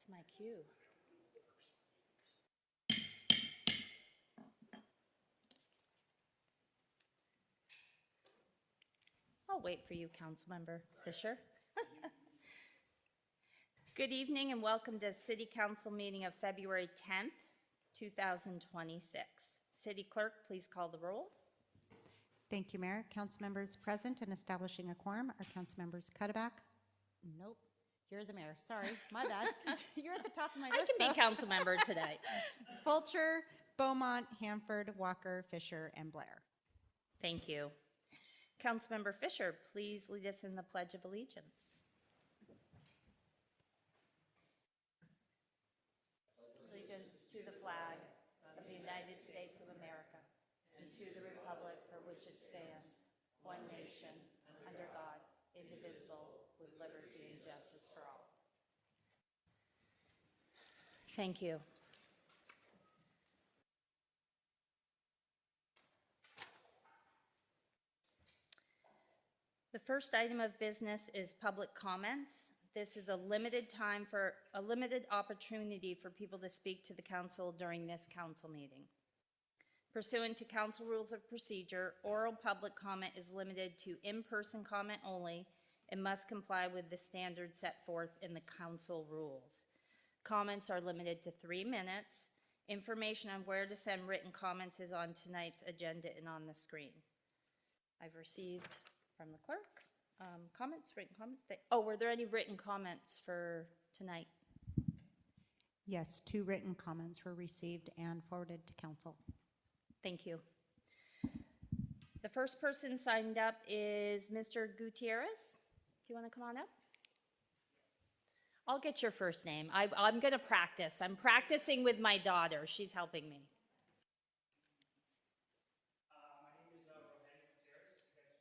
That's my cue. I'll wait for you, Councilmember Fisher. Good evening and welcome to City Council meeting of February 10th, 2026. City Clerk, please call the roll. Thank you, Mayor. Council members present and establishing a quorum are council members Cuddeback. Nope, you're the mayor. Sorry, my bad. You're at the top of my list. I can be council member today. Fulcher, Beaumont, Hanford, Walker, Fisher, and Blair. Thank you. Councilmember Fisher, please lead us in the Pledge of Allegiance. Allegiance to the flag of the United States of America and to the republic for which it stands, one nation, under God, indivisible, with liberty and justice for all. Thank you. The first item of business is public comments. This is a limited opportunity for people to speak to the council during this council meeting. Pursuant to council rules of procedure, oral public comment is limited to in-person comment only and must comply with the standards set forth in the council rules. Comments are limited to 3 minutes. Information on where to send written comments is on tonight's agenda and on the screen. I've received from the clerk written comments. Were there any written comments for tonight? Yes, 2 written comments were received and forwarded to council. Thank you. The first person signed up is Mr. Gutierrez. Do you want to come on up? I'll get your first name. I'm going to practice. I'm practicing with my daughter. She's helping me. My name is Monroe. You guys probably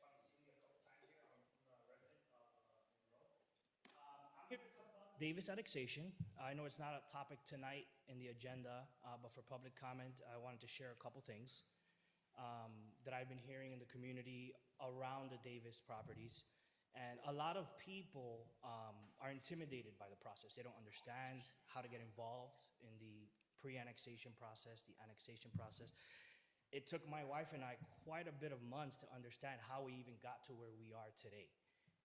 seen me a couple times here. I'm a resident of Monroe. I'm here to talk about Davis annexation. I know it's not a topic tonight in the agenda, but for public comment, I wanted to share a couple things that I've been hearing in the community around the Davis properties. And a lot of people are intimidated by the process. They don't understand how to get involved in the pre-annexation process, the annexation process. It took my wife and I quite a bit of months to understand how we even got to where we are today.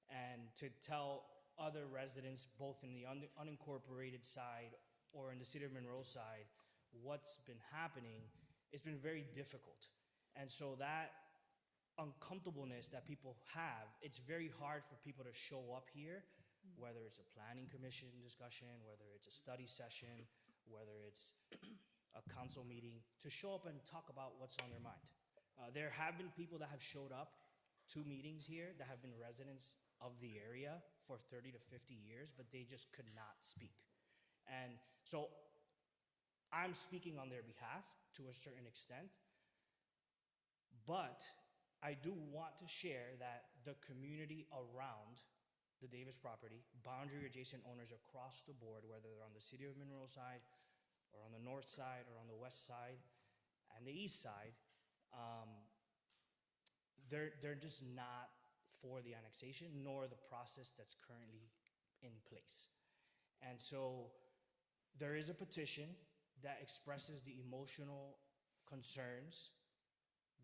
And to tell other residents, both in the unincorporated side or in the city of Monroe side, what's been happening, it's been very difficult. And so that uncomfortableness that people have, it's very hard for people to show up here, whether it's a planning commission discussion, whether it's a study session, whether it's a council meeting, to show up and talk about what's on their mind. There have been people that have showed up to meetings here that have been residents of the area for 30 to 50 years, but they just could not speak. And so I'm speaking on their behalf to a certain extent, but I do want to share that the community around the Davis property, boundary adjacent owners across the board, whether they're on the city of Monroe side or on the north side or on the west side and the east side, they're just not for the annexation nor the process that's currently in place. And so there is a petition that expresses the emotional concerns,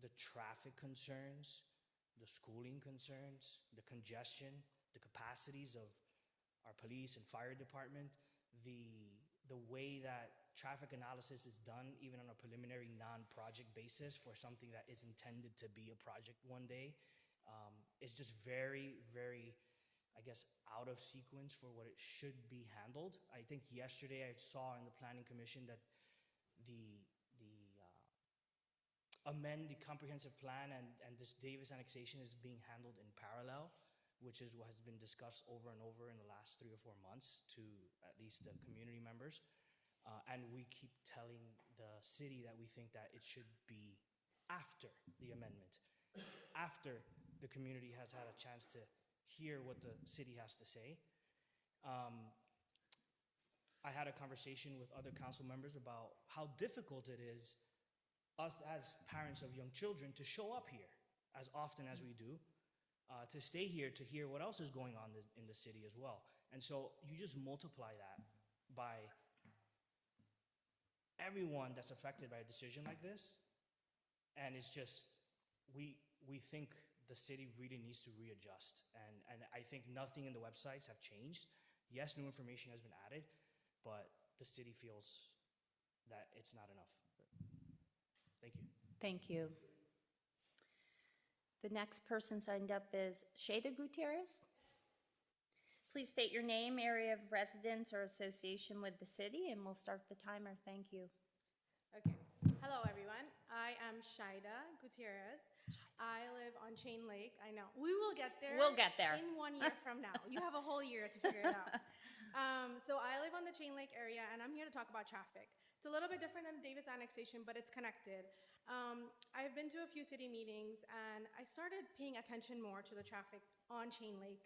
the traffic concerns, the schooling concerns, the congestion, the capacities of our police and fire department, the way that traffic analysis is done even on a preliminary non-project basis for something that is intended to be a project one day, is just very, very, I guess, out of sequence for what it should be handled. I think yesterday I saw in the Planning Commission that the amend the comprehensive plan and this Davis annexation is being handled in parallel, which is what has been discussed over and over in the last 3 or 4 months to at least the community members. And we keep telling the city that we think that it should be after the amendment, after the community has had a chance to hear what the city has to say. I had a conversation with other council members about how difficult it is us as parents of young children to show up here as often as we do, to stay here to hear what else is going on in the city as well. And so you just multiply that by everyone that's affected by a decision like this. And it's just, we think the city really needs to readjust. And I think nothing in the websites have changed. Yes, new information has been added, but the city feels that it's not enough. Thank you. Thank you. The next person signed up is Shada Gutierrez. Please state your name, area of residence, or association with the city, and we'll start the timer. Thank you. Okay. Hello, everyone. I am Shaida Gutierrez. I live on Chain Lake. I know. We will get there. We'll get there. In 1 year from now. You have a whole year to figure it out. So I live on the Chain Lake area, and I'm here to talk about traffic. It's a little bit different than the Davis annexation, but it's connected. I've been to a few city meetings, and I started paying attention more to the traffic on Chain Lake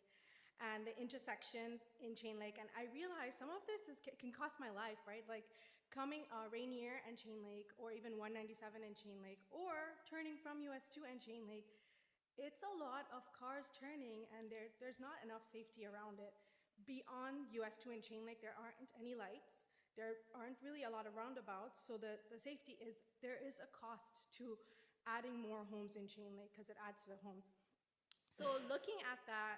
and the intersections in Chain Lake, and I realized some of this can cost my life, right? Like coming Rainier and Chain Lake, or even 197 and Chain Lake, or turning from US 2 and Chain Lake. It's a lot of cars turning, and there's not enough safety around it. Beyond US 2 and Chain Lake, there aren't any lights. There aren't really a lot of roundabouts, so the safety is, there is a cost to adding more homes in Chain Lake because it adds to the homes. So looking at that,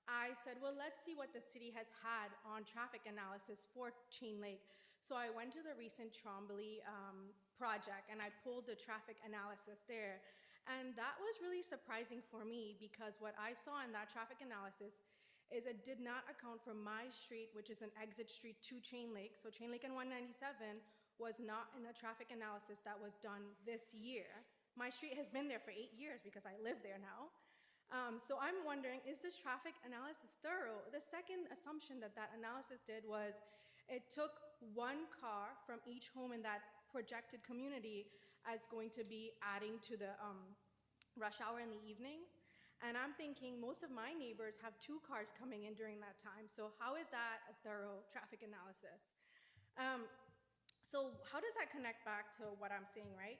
I said, well, let's see what the city has had on traffic analysis for Chain Lake. So I went to the recent Trombley project, and I pulled the traffic analysis there. And that was really surprising for me, because what I saw in that traffic analysis is it did not account for my street, which is an exit street to Chain Lake. So Chain Lake and 197 was not in a traffic analysis that was done this year. My street has been there for 8 years because I live there now. So I'm wondering, is this traffic analysis thorough? The second assumption that analysis did was it took one car from each home in that projected community as going to be adding to the rush hour in the evenings. And I'm thinking most of my neighbors have 2 cars coming in during that time. So how is that a thorough traffic analysis? So how does that connect back to what I'm saying, right?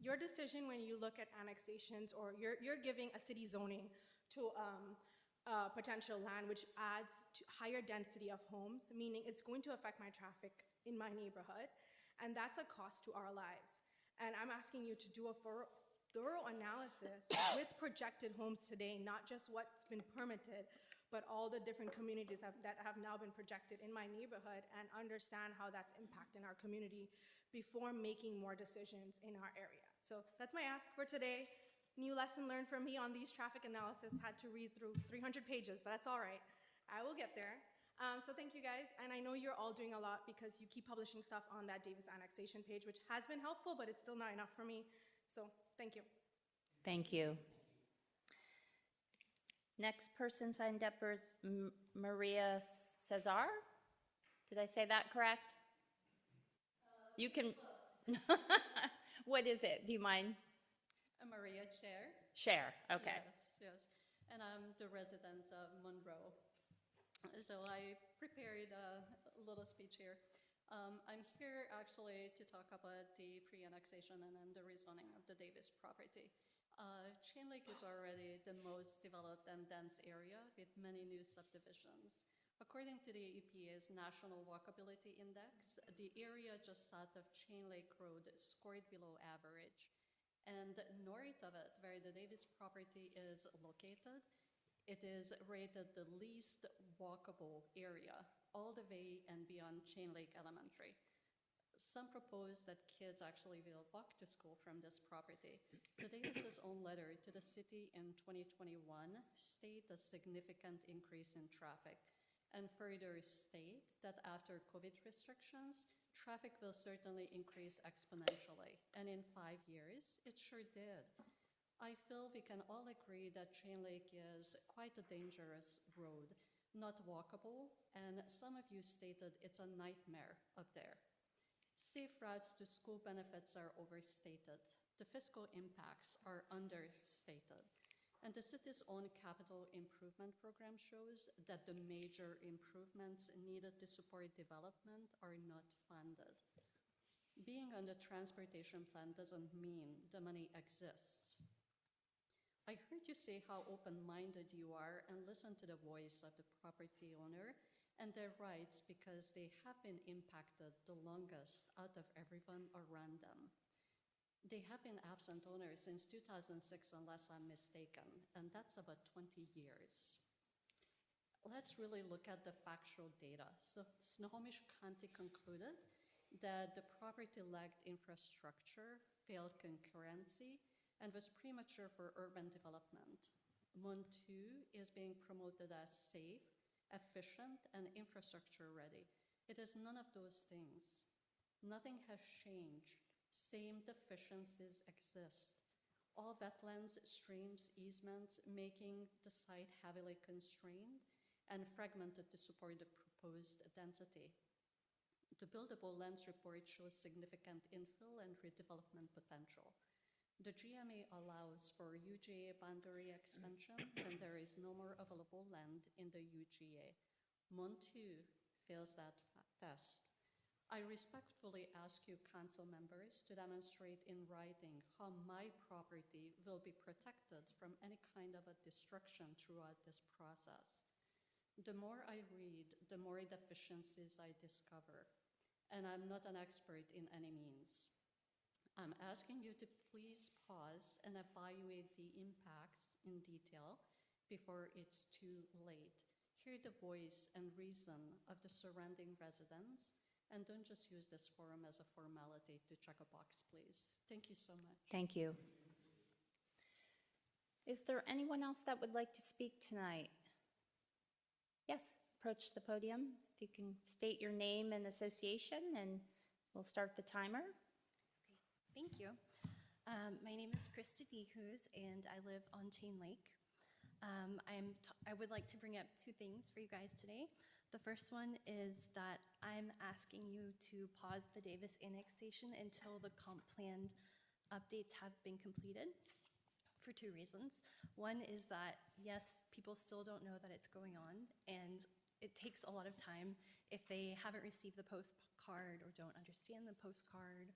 Your decision when you look at annexations, or you're giving a city zoning to potential land, which adds to higher density of homes, meaning it's going to affect my traffic in my neighborhood, and that's a cost to our lives. And I'm asking you to do a thorough analysis with projected homes today, not just what's been permitted, but all the different communities that have now been projected in my neighborhood, and understand how that's impacting our community before making more decisions in our area. So that's my ask for today. New lesson learned from me on these traffic analysis. Had to read through 300 pages, but that's all right. I will get there. So thank you guys, and I know you're all doing a lot because you keep publishing stuff on that Davis annexation page, which has been helpful, but it's still not enough for me. So thank you. Thank you. Next person signed up is Maria Cesar. Did I say that correct? You can. What is it? Do you mind? Maria Chair. Share. Okay. Yes. And I'm the resident of Monroe. So I prepared a little speech here. I'm here actually to talk about the pre-annexation and then the rezoning of the Davis property. Chain Lake is already the most developed and dense area with many new subdivisions. According to the EPA's National Walkability Index, the area just south of Chain Lake Road scored below average. And north of it, where the Davis property is located, it is rated the least walkable area, all the way and beyond Chain Lake Elementary. Some propose that kids actually will walk to school from this property. The Davis's own letter to the city in 2021 state a significant increase in traffic, and further state that after COVID restrictions, traffic will certainly increase exponentially, and in 5 years, it sure did. I feel we can all agree that Chain Lake is quite a dangerous road, not walkable, and some of you stated it's a nightmare up there. Safe routes to school benefits are overstated. The fiscal impacts are understated. And the city's own capital improvement program shows that the major improvements needed to support development are not funded. Being on the transportation plan doesn't mean the money exists. I heard you say how open-minded you are and listen to the voice of the property owner and their rights because they have been impacted the longest out of everyone around them. They have been absent owners since 2006, unless I'm mistaken, and that's about 20 years. Let's really look at the factual data. So Snohomish County concluded that the property lacked infrastructure, failed concurrency, and was premature for urban development. Monroe is being promoted as safe, efficient, and infrastructure ready. It is none of those things. Nothing has changed. Same deficiencies exist. All wetlands, streams, easements, making the site heavily constrained and fragmented to support the proposed density. The buildable lands report shows significant infill and redevelopment potential. The GMA allows for UGA boundary expansion when there is no more available land in the UGA. Monroe fails that test. I respectfully ask you, council members, to demonstrate in writing how my property will be protected from any kind of a destruction throughout this process. The more I read, the more deficiencies I discover, and I'm not an expert in any means. I'm asking you to please pause and evaluate the impacts in detail before it's too late. Hear the voice and reason of the surrounding residents, and don't just use this forum as a formality to check a box, please. Thank you so much. Thank you. Is there anyone else that would like to speak tonight? Yes, approach the podium. If you can state your name and association, and we'll start the timer. Thank you. My name is Krista Dehus, and I live on Chain Lake. I would like to bring up two things for you guys today. The first one is that I'm asking you to pause the Davis annexation until the comp plan updates have been completed for two reasons. One is that, yes, people still don't know that it's going on, and it takes a lot of time if they haven't received the postcard or don't understand the postcard.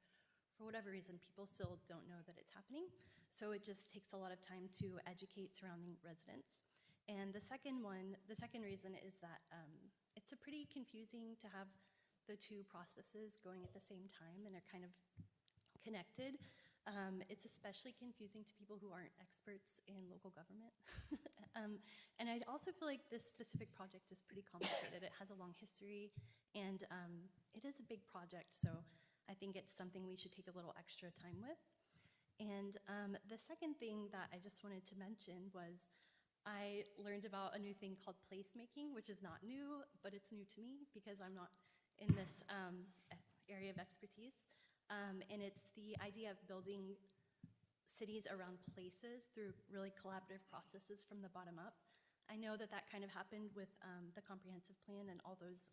For whatever reason, people still don't know that it's happening. So it just takes a lot of time to educate surrounding residents. And the second reason is that it's pretty confusing to have the two processes going at the same time, and they're kind of connected. It's especially confusing to people who aren't experts in local government. And I also feel like this specific project is pretty complicated. It has a long history, and it is a big project, so I think it's something we should take a little extra time with. And the second thing that I just wanted to mention was I learned about a new thing called placemaking, which is not new, but it's new to me because I'm not in this area of expertise. And it's the idea of building cities around places through really collaborative processes from the bottom up. I know that that kind of happened with the comprehensive plan and all those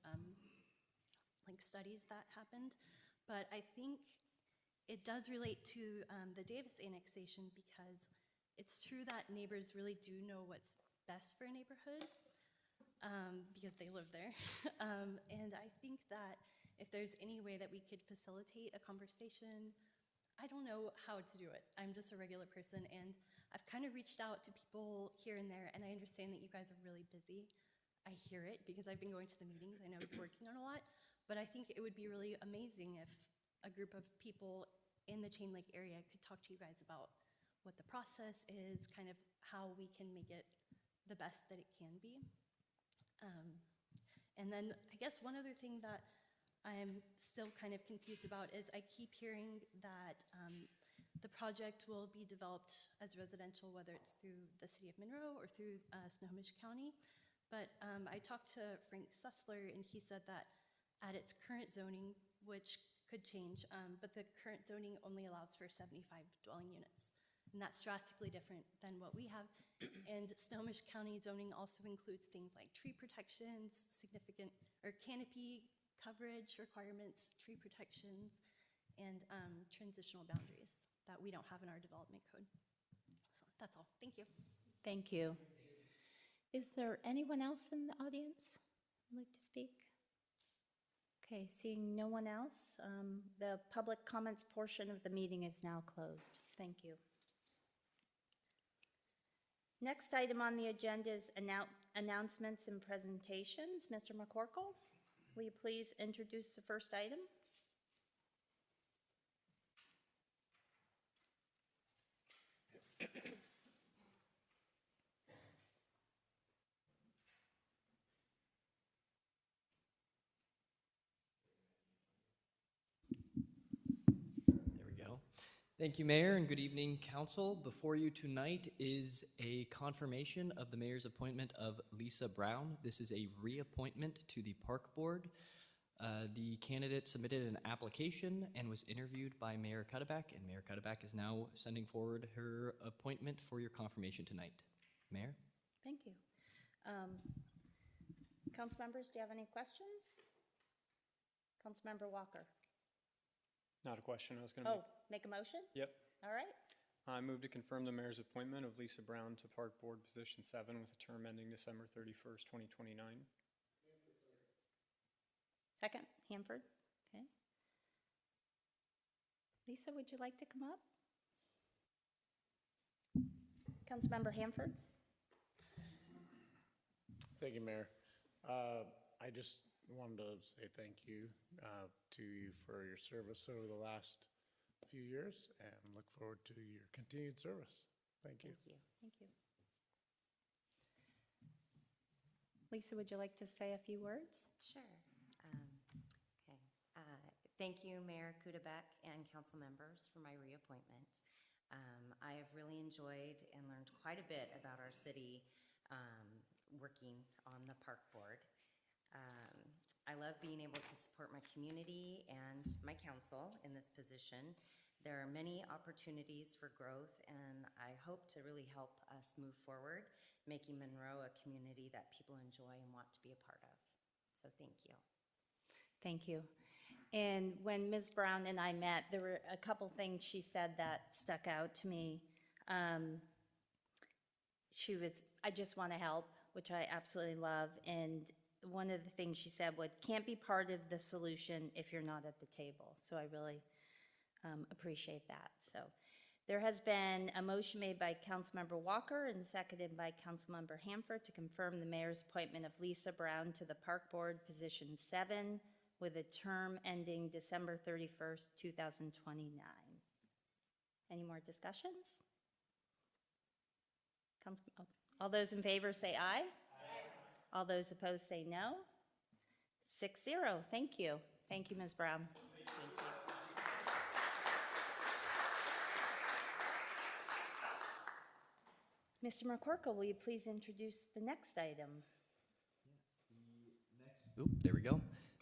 like studies that happened, but I think it does relate to the Davis annexation because it's true that neighbors really do know what's best for a neighborhood because they live there. And I think that if there's any way that we could facilitate a conversation, I don't know how to do it. I'm just a regular person, and I've kind of reached out to people here and there, and I understand that you guys are really busy. I hear it because I've been going to the meetings. I know you're working on a lot, but I think it would be really amazing if a group of people in the Chain Lake area could talk to you guys about what the process is, kind of how we can make it the best that it can be. And then I guess one other thing that I'm still kind of confused about is I keep hearing that the project will be developed as residential, whether it's through the city of Monroe or through Snohomish County. But I talked to Frank Sussler, and he said that at its current zoning, which could change, but the current zoning only allows for 75 dwelling units. And that's drastically different than what we have. And Snohomish County zoning also includes things like tree protections, significant or canopy coverage requirements, tree protections, and transitional boundaries that we don't have in our development code. So that's all. Thank you. Thank you. Is there anyone else in the audience who'd like to speak? Okay, seeing no one else, the public comments portion of the meeting is now closed. Thank you. Next item on the agenda is announcements and presentations. Mr. McCorkle, will you please introduce the first item? There we go. Thank you, Mayor, and good evening, Council. Before you tonight is a confirmation of the Mayor's appointment of Lisa Brown. This is a reappointment to the Park Board. The candidate submitted an application and was interviewed by Mayor Cuddeback, and Mayor Cuddeback is now sending forward her appointment for your confirmation tonight. Mayor? Thank you. Council members, do you have any questions? Councilmember Walker. Not a question. I was going to Oh, make a motion? Yep. All right. I move to confirm the mayor's appointment of Lisa Brown to Park Board Position 7 with a term ending December 31st, 2029. Second, Hanford. Okay. Lisa, would you like to come up? Councilmember Hanford. Thank you, Mayor. I just wanted to say thank you to you for your service over the last few years and look forward to your continued service. Thank you. Thank you. Thank you. Lisa, would you like to say a few words? Sure. Okay. Thank you, Mayor Kudebeck and council members for my reappointment. I have really enjoyed and learned quite a bit about our city working on the park board. I love being able to support my community and my council in this position. There are many opportunities for growth, and I hope to really help us move forward, making Monroe a community that people enjoy and want to be a part of. So thank you. Thank you. And when Ms. Brown and I met, there were a couple things she said that stuck out to me. I just want to help, which I absolutely love. And one of the things she said was, can't be part of the solution if you're not at the table. So I really appreciate that. So there has been a motion made by Councilmember Walker and seconded by Councilmember Hanford to confirm the mayor's appointment of Lisa Brown to the Park Board, Position 7, with a term ending December 31st, 2029. Any more discussions? All those in favor say aye. Aye. All those opposed say no. 6-0. Thank you. Thank you, Ms. Brown. Thank you. Mr. McCorkle, will you please introduce the next item? Oop, there we go.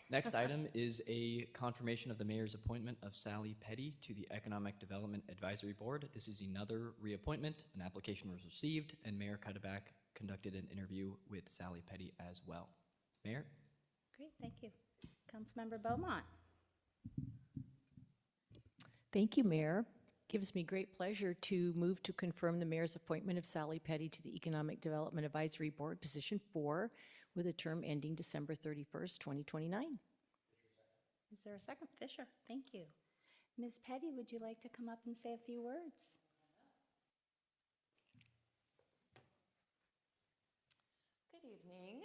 Next item is a confirmation of the mayor's appointment of Sally Petty to the Economic Development Advisory Board. This is another reappointment. An application was received, and Mayor Cuddeback conducted an interview with Sally Petty as well. Mayor? Great, thank you. Councilmember Beaumont. Thank you, Mayor. Gives me great pleasure to move to confirm the mayor's appointment of Sally Petty to the Economic Development Advisory Board, Position 4, with a term ending December 31st, 2029. Is there a second? Fisher, thank you. Ms. Petty, would you like to come up and say a few words? Good evening.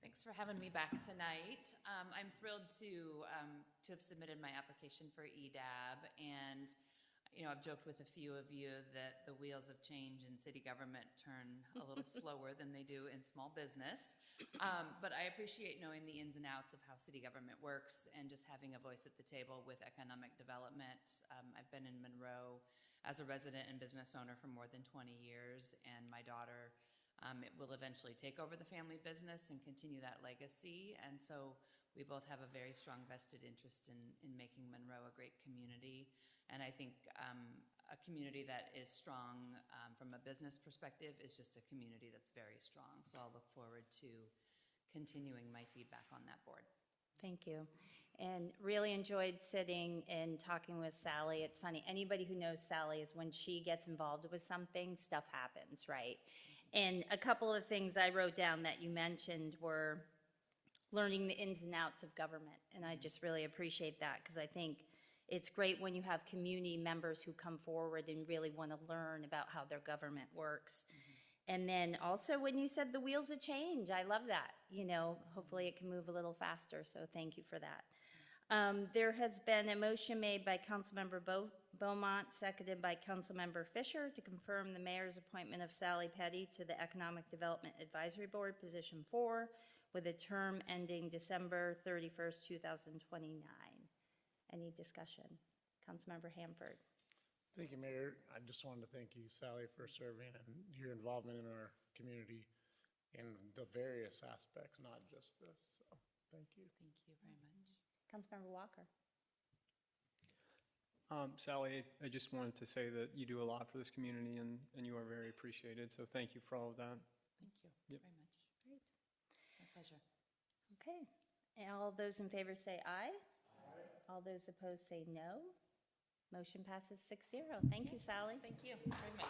Thanks for having me back tonight. I'm thrilled to have submitted my application for EDAB, and I've joked with a few of you that the wheels of change in city government turn a little slower than they do in small business. But I appreciate knowing the ins and outs of how city government works and just having a voice at the table with economic development. I've been in Monroe as a resident and business owner for more than 20 years, and my daughter it will eventually take over the family business and continue that legacy. And so we both have a very strong vested interest in making Monroe a great community. And I think a community that is strong from a business perspective is just a community that's very strong. So I'll look forward to continuing my feedback on that board. Thank you. And really enjoyed sitting and talking with Sally. It's funny, anybody who knows Sally is when she gets involved with something, stuff happens, right? And a couple of things I wrote down that you mentioned were learning the ins and outs of government. And I just really appreciate that, because I think it's great when you have community members who come forward and really want to learn about how their government works. And then also when you said the wheels of change, I love that. You know, hopefully it can move a little faster, so thank you for that. There has been a motion made by Councilmember Beaumont, seconded by Councilmember Fisher, to confirm the mayor's appointment of Sally Petty to the Economic Development Advisory Board, position 4, with a term ending December 31st, 2029. Any discussion? Councilmember Hanford. Thank you, Mayor. I just wanted to thank you, Sally, for serving and your involvement in our community in the various aspects, not just this. So, thank you. Thank you very much. Councilmember Walker. Sally, I just wanted to say that you do a lot for this community, and you are very appreciated. So thank you for all of that. Thank you Yep. very much. Great. My pleasure. Okay. And all those in favor say aye. Aye. All those opposed say no. Motion passes 6-0. Thank you, Sally. Thank you very much.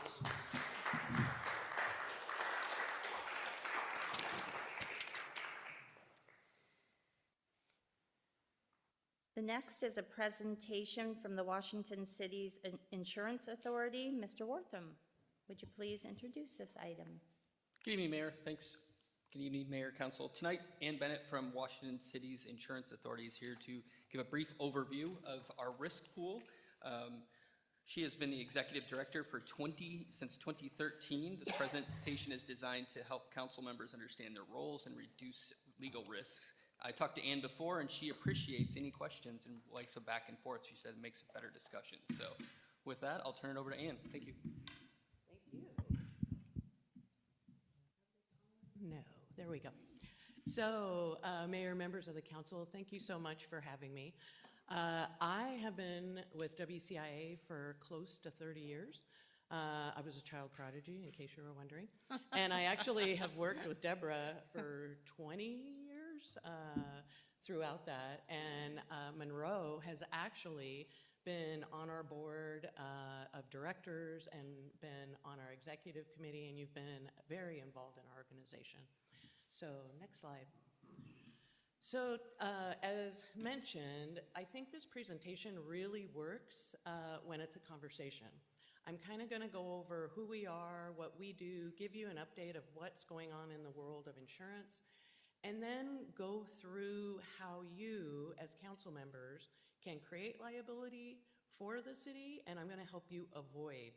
The next is a presentation from the Washington City's Insurance Authority. Mr. Wortham, would you please introduce this item? Good evening, Mayor. Thanks. Good evening, Mayor, Council. Tonight, Ann Bennett from Washington City's Insurance Authority is here to give a brief overview of our risk pool. She has been the executive director for since 2013. This presentation is designed to help council members understand their roles and reduce legal risks. I talked to Ann before, and she appreciates any questions and likes a back and forth. She said it makes a better discussion. So with that, I'll turn it over to Ann. Thank you. Thank you. No, there we go. So, Mayor, members of the council, thank you so much for having me. I have been with WCIA for close to 30 years. I was a child prodigy, in case you were wondering. And I actually have worked with Deborah for 20 years throughout that. And Monroe has actually been on our board of directors and been on our executive committee, and you've been very involved in our organization. So, next slide. So, as mentioned, I think this presentation really works when it's a conversation. I'm kind of going to go over who we are, what we do, give you an update of what's going on in the world of insurance, and then go through how you, as council members, can create liability for the city, and I'm going to help you avoid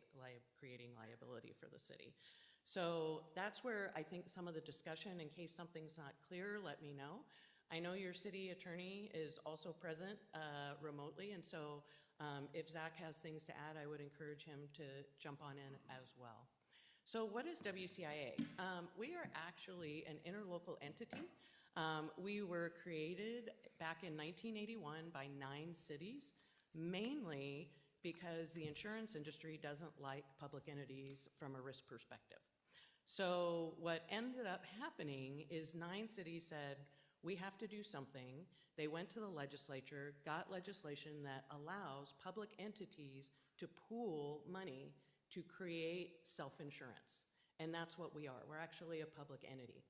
creating liability for the city. So that's where I think some of the discussion, in case something's not clear, let me know. I know your city attorney is also present remotely, and so if Zach has things to add, I would encourage him to jump on in as well. So what is WCIA? We are actually an interlocal entity. We were created back in 1981 by 9 cities, mainly because the insurance industry doesn't like public entities from a risk perspective. So what ended up happening is 9 cities said, we have to do something. They went to the legislature, got legislation that allows public entities to pool money to create self-insurance. And that's what we are. We're actually a public entity.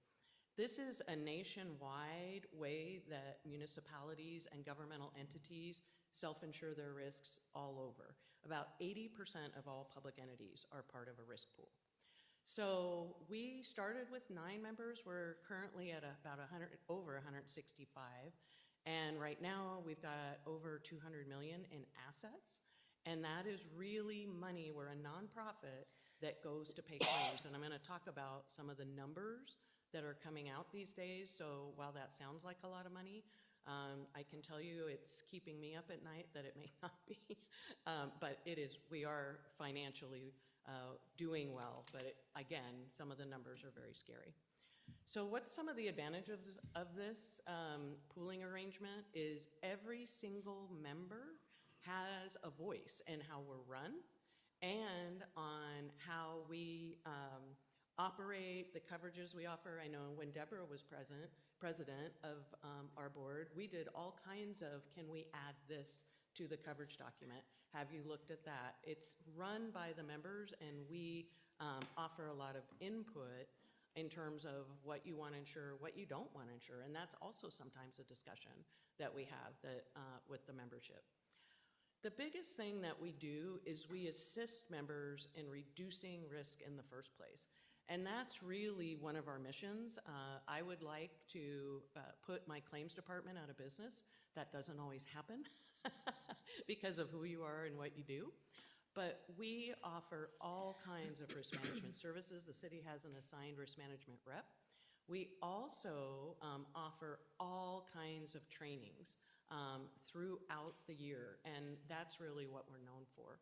This is a nationwide way that municipalities and governmental entities self-insure their risks all over. About 80% of all public entities are part of a risk pool. So we started with 9 members. We're currently at about over 165. And right now we've got over 200 million in assets. And that is really money. We're a nonprofit that goes to pay claims. And I'm going to talk about some of the numbers that are coming out these days. So while that sounds like a lot of money, I can tell you it's keeping me up at night that it may not be. But it is. We are financially doing well. But again, some of the numbers are very scary. So what's some of the advantages of this pooling arrangement is every single member has a voice in how we're run and on how we operate, the coverages we offer. I know when Deborah was president of our board, we did all kinds of, can we add this to the coverage document? Have you looked at that? It's run by the members, and we offer a lot of input in terms of what you want to insure, what you don't want to insure, and that's also sometimes a discussion that we have that, with the membership. The biggest thing that we do is we assist members in reducing risk in the first place. And that's really one of our missions. I would like to put my claims department out of business. That doesn't always happen because of who you are and what you do. But we offer all kinds of risk management services. The city has an assigned risk management rep. We also offer all kinds of trainings throughout the year, and that's really what we're known for.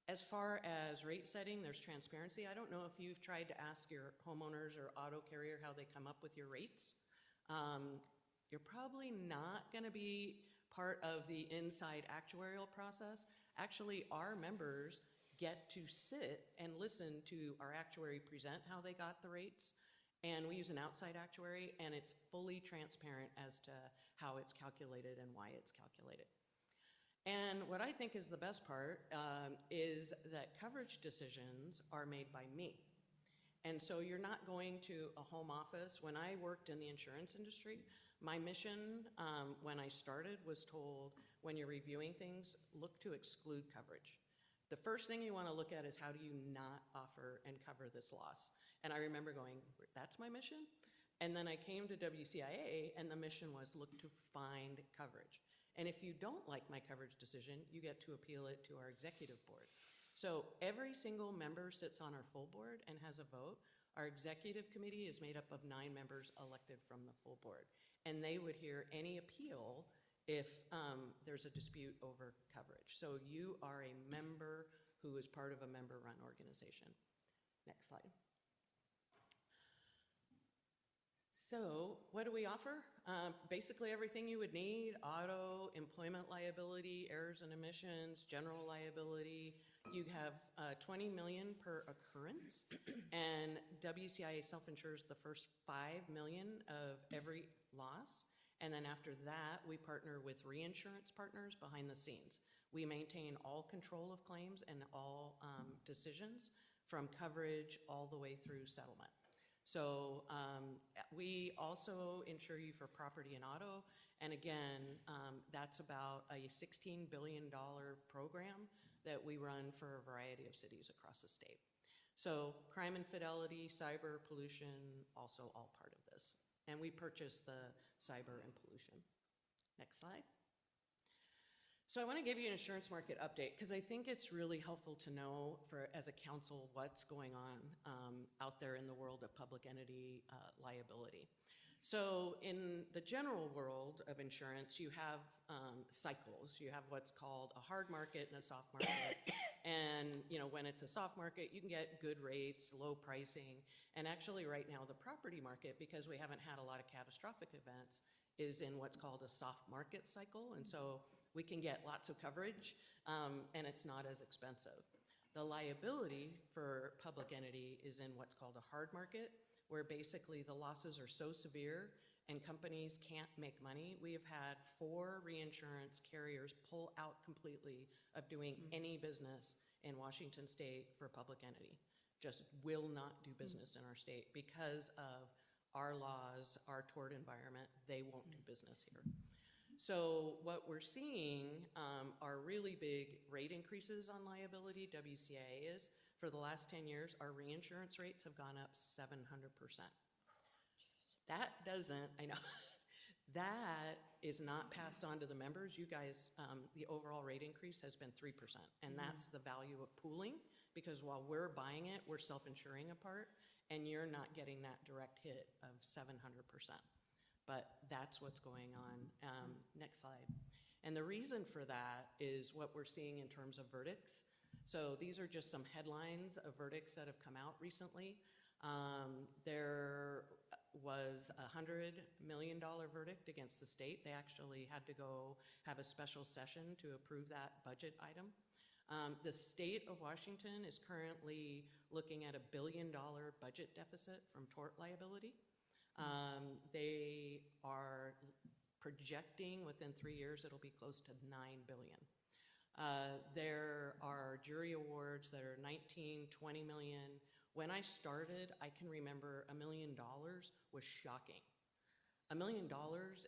As far as rate setting, there's transparency. I don't know if you've tried to ask your homeowners or auto carrier how they come up with your rates. You're probably not going to be part of the inside actuarial process. Actually, our members get to sit and listen to our actuary present how they got the rates. And we use an outside actuary, and it's fully transparent as to how it's calculated and why it's calculated. And what I think is the best part is that coverage decisions are made by me. And so you're not going to a home office. When I worked in the insurance industry, my mission when I started was told, when you're reviewing things, look to exclude coverage. The first thing you want to look at is how do you not offer and cover this loss? And I remember going, that's my mission? And then I came to WCIA, and the mission was look to find coverage. And if you don't like my coverage decision, you get to appeal it to our executive board. So every single member sits on our full board and has a vote. Our executive committee is made up of 9 members elected from the full board. And they would hear any appeal if there's a dispute over coverage. So you are a member who is part of a member-run organization. Next slide. So what do we offer? Basically everything you would need: auto, employment liability, errors and omissions, general liability. You have $20 million per occurrence, and WCIA self-insures the first $5 million of every loss. And then after that, we partner with reinsurance partners behind the scenes. We maintain all control of claims and all decisions, from coverage all the way through settlement. So we also insure you for property and auto. And again, that's about a $16 billion program that we run for a variety of cities across the state. So crime and fidelity, cyber, pollution, also all part of this. And we purchase the cyber and pollution. Next slide. So I want to give you an insurance market update because I think it's really helpful to know as a council what's going on out there in the world of public entity liability. So in the general world of insurance, you have cycles. You have what's called a hard market and a soft market. And when it's a soft market, you can get good rates, low pricing. And actually right now the property market, because we haven't had a lot of catastrophic events, is in what's called a soft market cycle. And so we can get lots of coverage, and it's not as expensive. The liability for public entity is in what's called a hard market, where basically the losses are so severe and companies can't make money. We have had 4 reinsurance carriers pull out completely of doing any business in Washington State for public entity. Just will not do business in our state because of our laws, our tort environment. They won't do business here. So what we're seeing are really big rate increases on liability. WCIA is. For the last 10 years, our reinsurance rates have gone up 700%. That doesn't, I know, that is not passed on to the members. You guys, the overall rate increase has been 3%. And that's the value of pooling, because while we're buying it, we're self-insuring a part, and you're not getting that direct hit of 700%. But that's what's going on. Next slide. And the reason for that is what we're seeing in terms of verdicts. So these are just some headlines of verdicts that have come out recently. There was a $100 million verdict against the state. They actually had to go have a special session to approve that budget item. The state of Washington is currently looking at $1 billion budget deficit from tort liability. They are projecting within 3 years it'll be close to $9 billion. There are jury awards that are $19, $20 million. When I started, I can remember $1 million was shocking. $1 million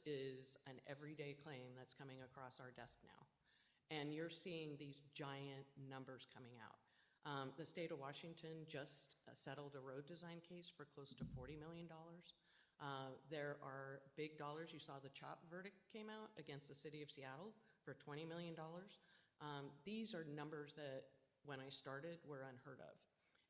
is an everyday claim that's coming across our desk now. And you're seeing these giant numbers coming out. The state of Washington just settled a road design case for close to $40 million. There are big dollars. You saw the CHOP verdict came out against the city of Seattle for $20 million. These are numbers that, when I started, were unheard of.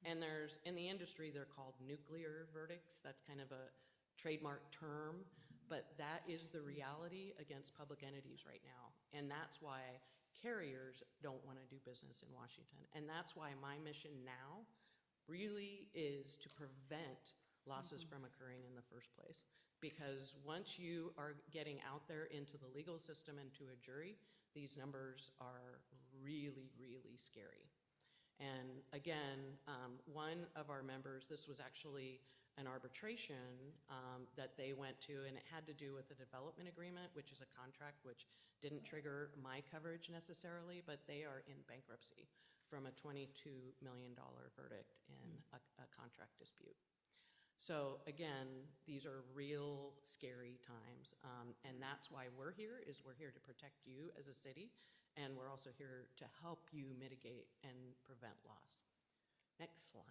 And there's, in the industry, they're called nuclear verdicts. That's kind of a trademark term, but that is the reality against public entities right now. And that's why carriers don't want to do business in Washington. And that's why my mission now really is to prevent losses from occurring in the first place. Because once you are getting out there into the legal system and to a jury, these numbers are really, really scary. And again, one of our members, this was actually an arbitration that they went to, and it had to do with a development agreement, which is a contract which didn't trigger my coverage necessarily, but they are in bankruptcy from a $22 million verdict in a contract dispute. So again, these are real scary times, and that's why we're here, is we're here to protect you as a city, and we're also here to help you mitigate and prevent loss. Next slide.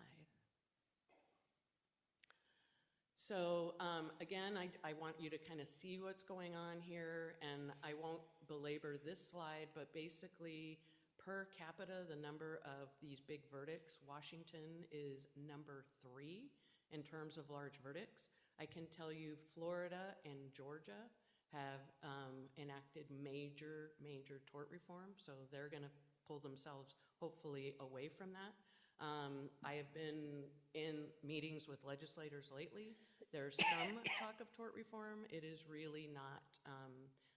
So again, I want you to kind of see what's going on here, and I won't belabor this slide, but basically per capita, the number of these big verdicts, Washington is number 3 in terms of large verdicts. I can tell you Florida and Georgia have enacted major tort reform, so they're going to pull themselves hopefully away from that. I have been in meetings with legislators lately. There's some talk of tort reform. It is really not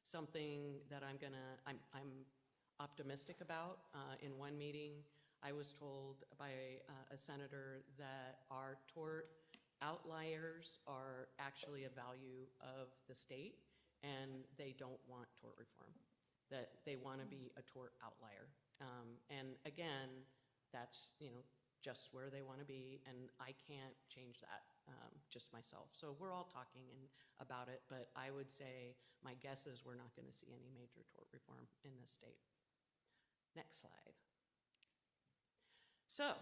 something that I'm optimistic about. In one meeting, I was told by a senator that our tort outliers are actually a value of the state, and they don't want tort reform, that they want to be a tort outlier. And again, that's just where they want to be, and I can't change that just myself. So we're all talking about it, but I would say my guess is we're not going to see any major tort reform in this state. Next slide. So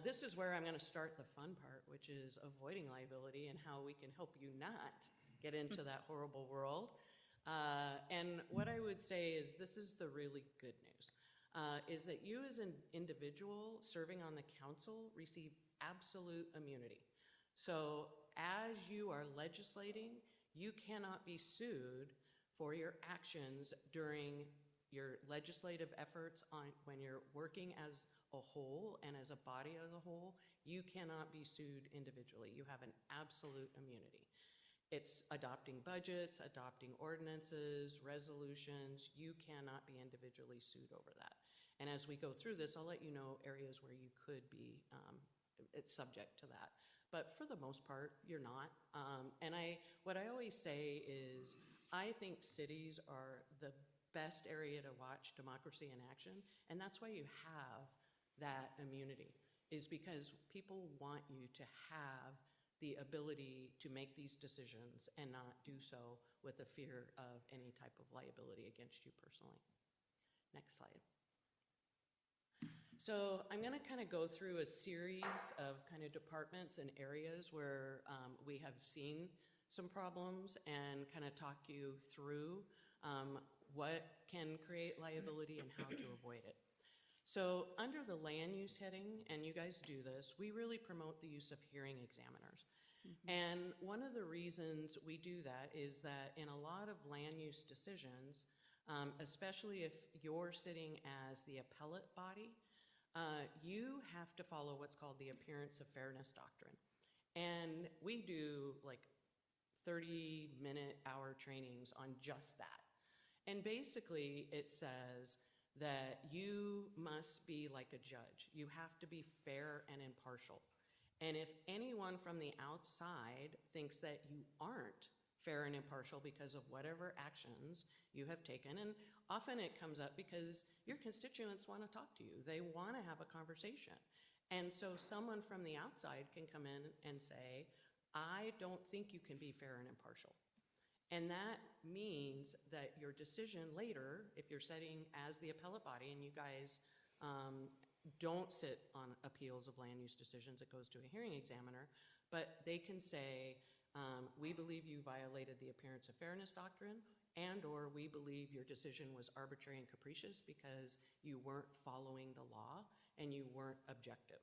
this is where I'm going to start the fun part, which is avoiding liability and how we can help you not get into that horrible world. And what I would say is this is the really good news, is that you as an individual serving on the council receive absolute immunity. So as you are legislating, you cannot be sued for your actions during your legislative efforts when you're working as a whole and as a body as a whole. You cannot be sued individually. You have an absolute immunity. It's adopting budgets, adopting ordinances, resolutions. You cannot be individually sued over that. And as we go through this, I'll let you know areas where you could be it's subject to that. But for the most part, you're not. And what I always say is I think cities are the best area to watch democracy in action, and that's why you have that immunity, is because people want you to have the ability to make these decisions and not do so with a fear of any type of liability against you personally. Next slide. So I'm going to kind of go through a series of kind of departments and areas where we have seen some problems and kind of talk you through what can create liability and how to avoid it. So under the land use heading, and you guys do this, we really promote the use of hearing examiners. And one of the reasons we do that is that in a lot of land use decisions, especially if you're sitting as the appellate body, you have to follow what's called the appearance of fairness doctrine. And we do like 30-minute-hour trainings on just that. And basically it says that you must be like a judge. You have to be fair and impartial. And if anyone from the outside thinks that you aren't fair and impartial because of whatever actions you have taken, and often it comes up because your constituents want to talk to you. They want to have a conversation. And so someone from the outside can come in and say, I don't think you can be fair and impartial. And that means that your decision later, if you're sitting as the appellate body and you guys don't sit on appeals of land use decisions. It goes to a hearing examiner, but they can say, we believe you violated the appearance of fairness doctrine, and/or we believe your decision was arbitrary and capricious because you weren't following the law and you weren't objective.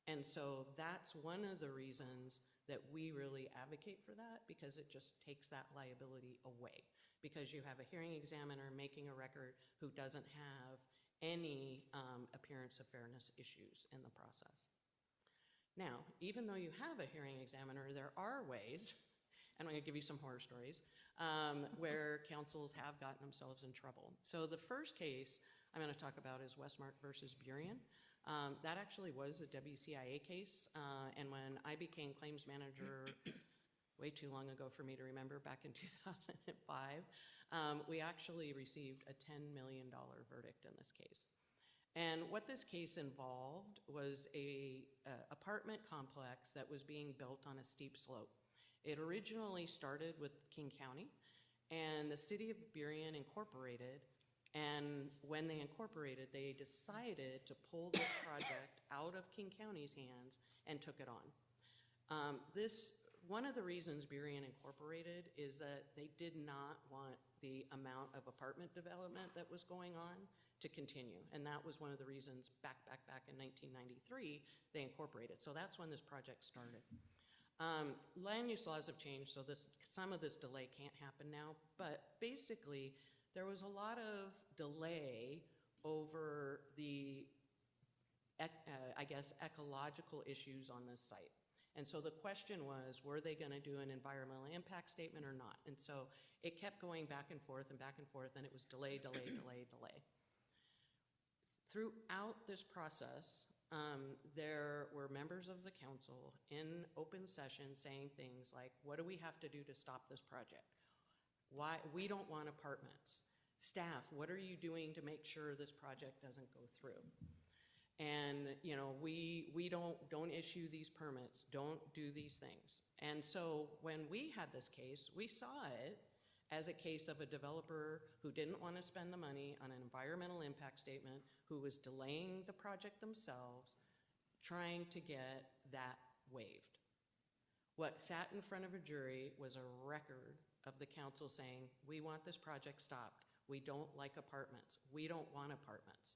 And so that's one of the reasons that we really advocate for that, because it just takes that liability away. Because you have a hearing examiner making a record who doesn't have any appearance of fairness issues in the process. Now, even though you have a hearing examiner, there are ways, and I'm going to give you some horror stories, where councils have gotten themselves in trouble. So the first case I'm going to talk about is Westmark versus Burien. That actually was a WCIA case, and when I became claims manager way too long ago for me to remember, back in 2005, we actually received a $10 million verdict in this case. And what this case involved was a apartment complex that was being built on a steep slope. It originally started with King County, and the city of Burien incorporated, and when they incorporated, they decided to pull this project out of King County's hands and took it on. One of the reasons Burien incorporated is that they did not want the amount of apartment development that was going on to continue. And that was one of the reasons back in 1993, they incorporated. So that's when this project started. Land use laws have changed, so some of this delay can't happen now. But basically, there was a lot of delay over the, I guess, ecological issues on this site. And so the question was, were they going to do an environmental impact statement or not? And so it kept going back and forth, and it was delay. Throughout this process, there were members of the council in open session saying things like, what do we have to do to stop this project? Why we don't want apartments. Staff, what are you doing to make sure this project doesn't go through? And we don't issue these permits, don't do these things. And so when we had this case, we saw it as a case of a developer who didn't want to spend the money on an environmental impact statement, who was delaying the project themselves, trying to get that waived. What sat in front of a jury was a record of the council saying, we want this project stopped. We don't like apartments. We don't want apartments.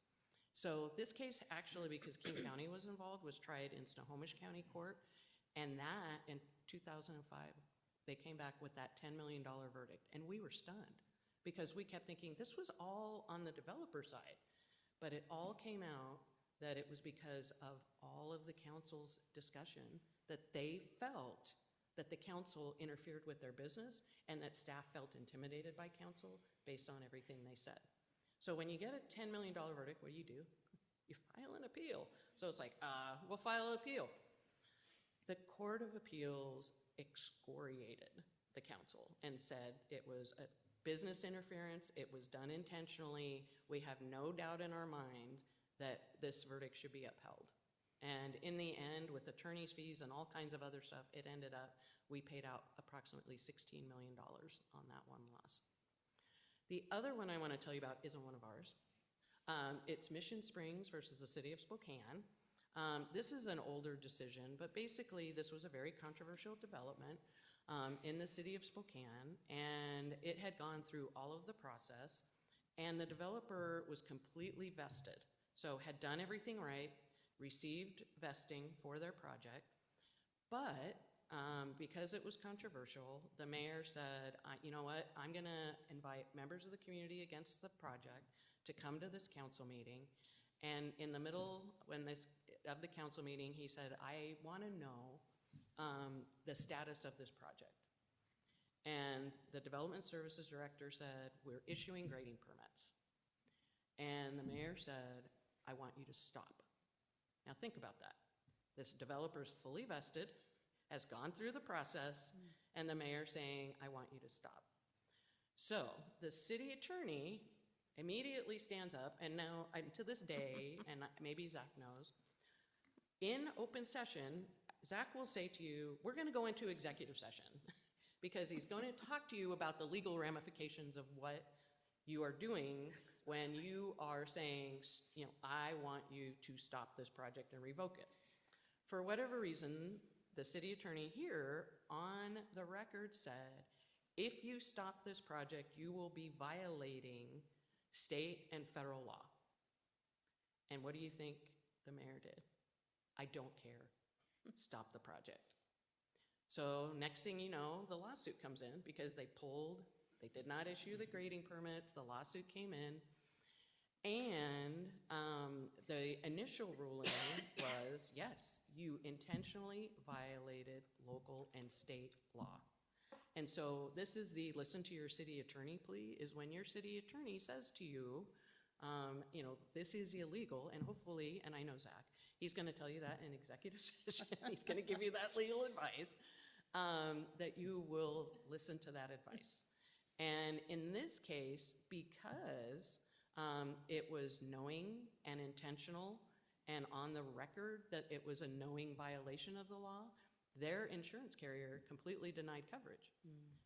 So this case, actually, because King County was involved, was tried in Snohomish County Court, and that, in 2005, they came back with that $10 million verdict, and we were stunned, because we kept thinking this was all on the developer side, but it all came out that it was because of all of the council's discussion that they felt that the council interfered with their business and that staff felt intimidated by council based on everything they said. So when you get a $10 million verdict, what do? You file an appeal. So it's like, we'll file an appeal. The Court of Appeals excoriated the council and said it was a business interference, it was done intentionally, we have no doubt in our mind that this verdict should be upheld. And in the end, with attorney's fees and all kinds of other stuff, it ended up, we paid out approximately $16 million on that one loss. The other one I want to tell you about isn't one of ours. It's Mission Springs versus the city of Spokane. This is an older decision, but basically this was a very controversial development in the city of Spokane, and it had gone through all of the process, and the developer was completely vested. So had done everything right, received vesting for their project, but because it was controversial, the mayor said, you know what, I'm going to invite members of the community against the project to come to this council meeting. And in the middle of the council meeting, he said, I want to know the status of this project. And the development services director said, we're issuing grading permits. And the mayor said, I want you to stop. Now think about that. This developer's fully vested, has gone through the process, and the mayor saying, I want you to stop. So the city attorney immediately stands up, and now to this day, and maybe Zach knows, in open session, Zach will say to you, we're going to go into executive session because he's going to talk to you about the legal ramifications of what you are doing when you are saying, I want you to stop this project and revoke it. For whatever reason, the city attorney here on the record said, if you stop this project, you will be violating state and federal law. And what do you think the mayor did? I don't care. Stop the project. So next thing you know, the lawsuit comes in because they did not issue the grading permits, the lawsuit came in, and the initial ruling was, yes, you intentionally violated local and state law. And so this is the listen to your city attorney plea, is when your city attorney says to you, this is illegal, and hopefully, and I know Zach, he's going to tell you that in executive session, he's going to give you that legal advice, that you will listen to that advice. And in this case, because it was knowing and intentional and on the record that it was a knowing violation of the law, their insurance carrier completely denied coverage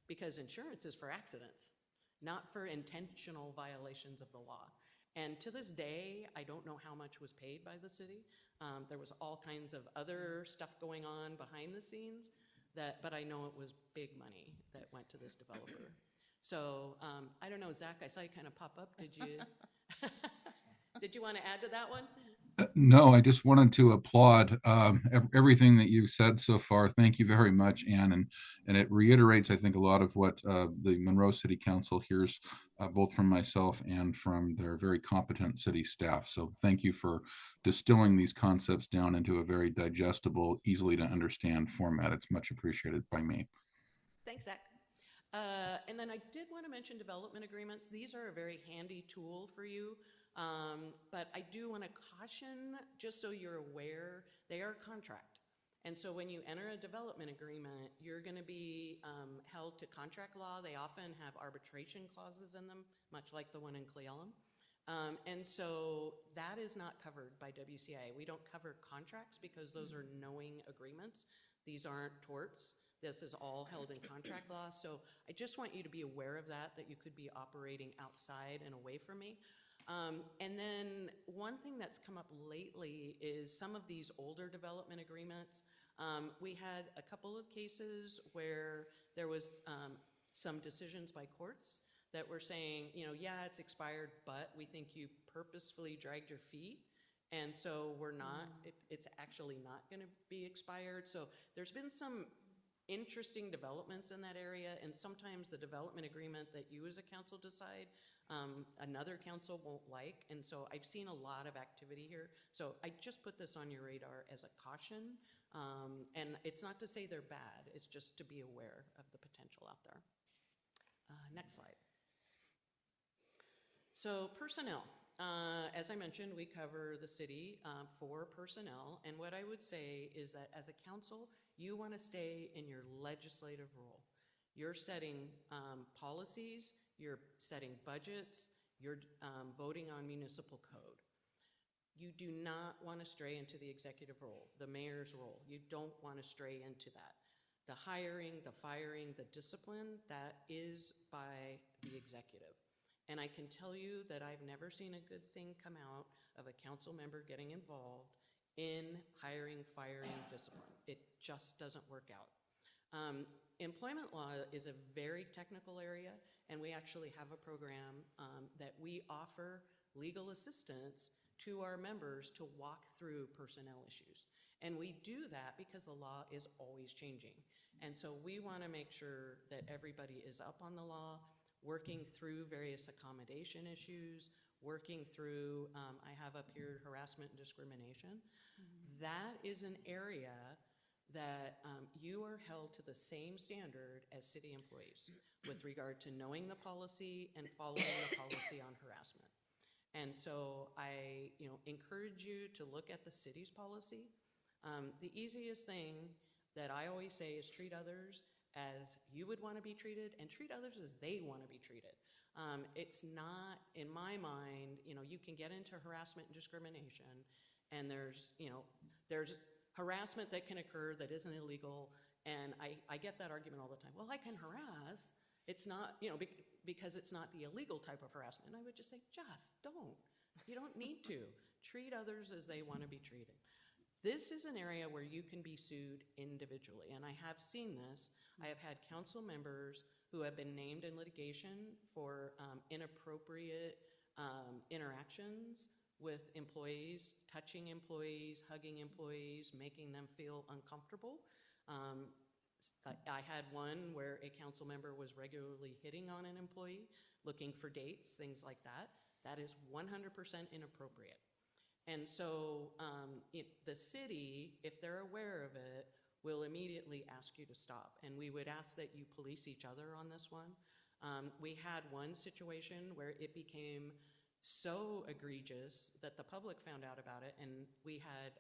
because insurance is for accidents, not for intentional violations of the law. And to this day, I don't know how much was paid by the city. There was all kinds of other stuff going on behind the scenes, but I know it was big money that went to this developer. So I don't know, Zach, I saw you kind of pop up. Did you want to add to that one? No, I just wanted to applaud everything that you've said so far. Thank you very much, Ann. And it reiterates, I think, a lot of what the Monroe City Council hears both from myself and from their very competent city staff. So thank you for distilling these concepts down into a very digestible, easily to understand format. It's much appreciated by me. Thanks, Zach. And then I did want to mention development agreements. These are a very handy tool for you. But I do want to caution, just so you're aware, they are contract. And so when you enter a development agreement, you're going to be held to contract law. They often have arbitration clauses in them, much like the one in Cleellum. And so that is not covered by WCIA. We don't cover contracts because those are knowing agreements. These aren't torts. This is all held in contract law. So I just want you to be aware of that you could be operating outside and away from me. And then one thing that's come up lately is some of these older development agreements. We had a couple of cases where there was some decisions by courts that were saying, yeah, it's expired, but we think you purposefully dragged your feet. And so it's actually not going to be expired. So there's been some interesting developments in that area, and sometimes the development agreement that you as a council decide, another council won't like, and so I've seen a lot of activity here. So I just put this on your radar as a caution, and it's not to say they're bad, it's just to be aware of the potential out there. Next slide. So personnel. As I mentioned, we cover the city for personnel, and what I would say is that as a council, you want to stay in your legislative role. You're setting policies, you're setting budgets, you're voting on municipal code. You do not want to stray into the executive role, the mayor's role. You don't want to stray into that. The hiring, the firing, the discipline, that is by the executive. And I can tell you that I've never seen a good thing come out of a council member getting involved in hiring, firing, discipline. It just doesn't work out. Employment law is a very technical area, and we actually have a program that we offer legal assistance to our members to walk through personnel issues. And we do that because the law is always changing. And so we want to make sure that everybody is up on the law, working through various accommodation issues, working through, I have up here harassment and discrimination. That is an area that you are held to the same standard as city employees with regard to knowing the policy and following the policy on harassment. And so I encourage you to look at the city's policy. The easiest thing that I always say is treat others as you would want to be treated and treat others as they want to be treated. It's not, in my mind, you can get into harassment and discrimination, and there's harassment that can occur that isn't illegal, and I get that argument all the time. Well, I can harass. It's not, because it's not the illegal type of harassment. And I would just say, just don't. You don't need to. Treat others as they want to be treated. This is an area where you can be sued individually, and I have seen this. I have had council members who have been named in litigation for inappropriate interactions with employees, touching employees, hugging employees, making them feel uncomfortable. I had one where a council member was regularly hitting on an employee, looking for dates, things like that. That is 100% inappropriate. And so the city, if they're aware of it, will immediately ask you to stop. And we would ask that you police each other on this one. We had one situation where it became so egregious that the public found out about it, and we had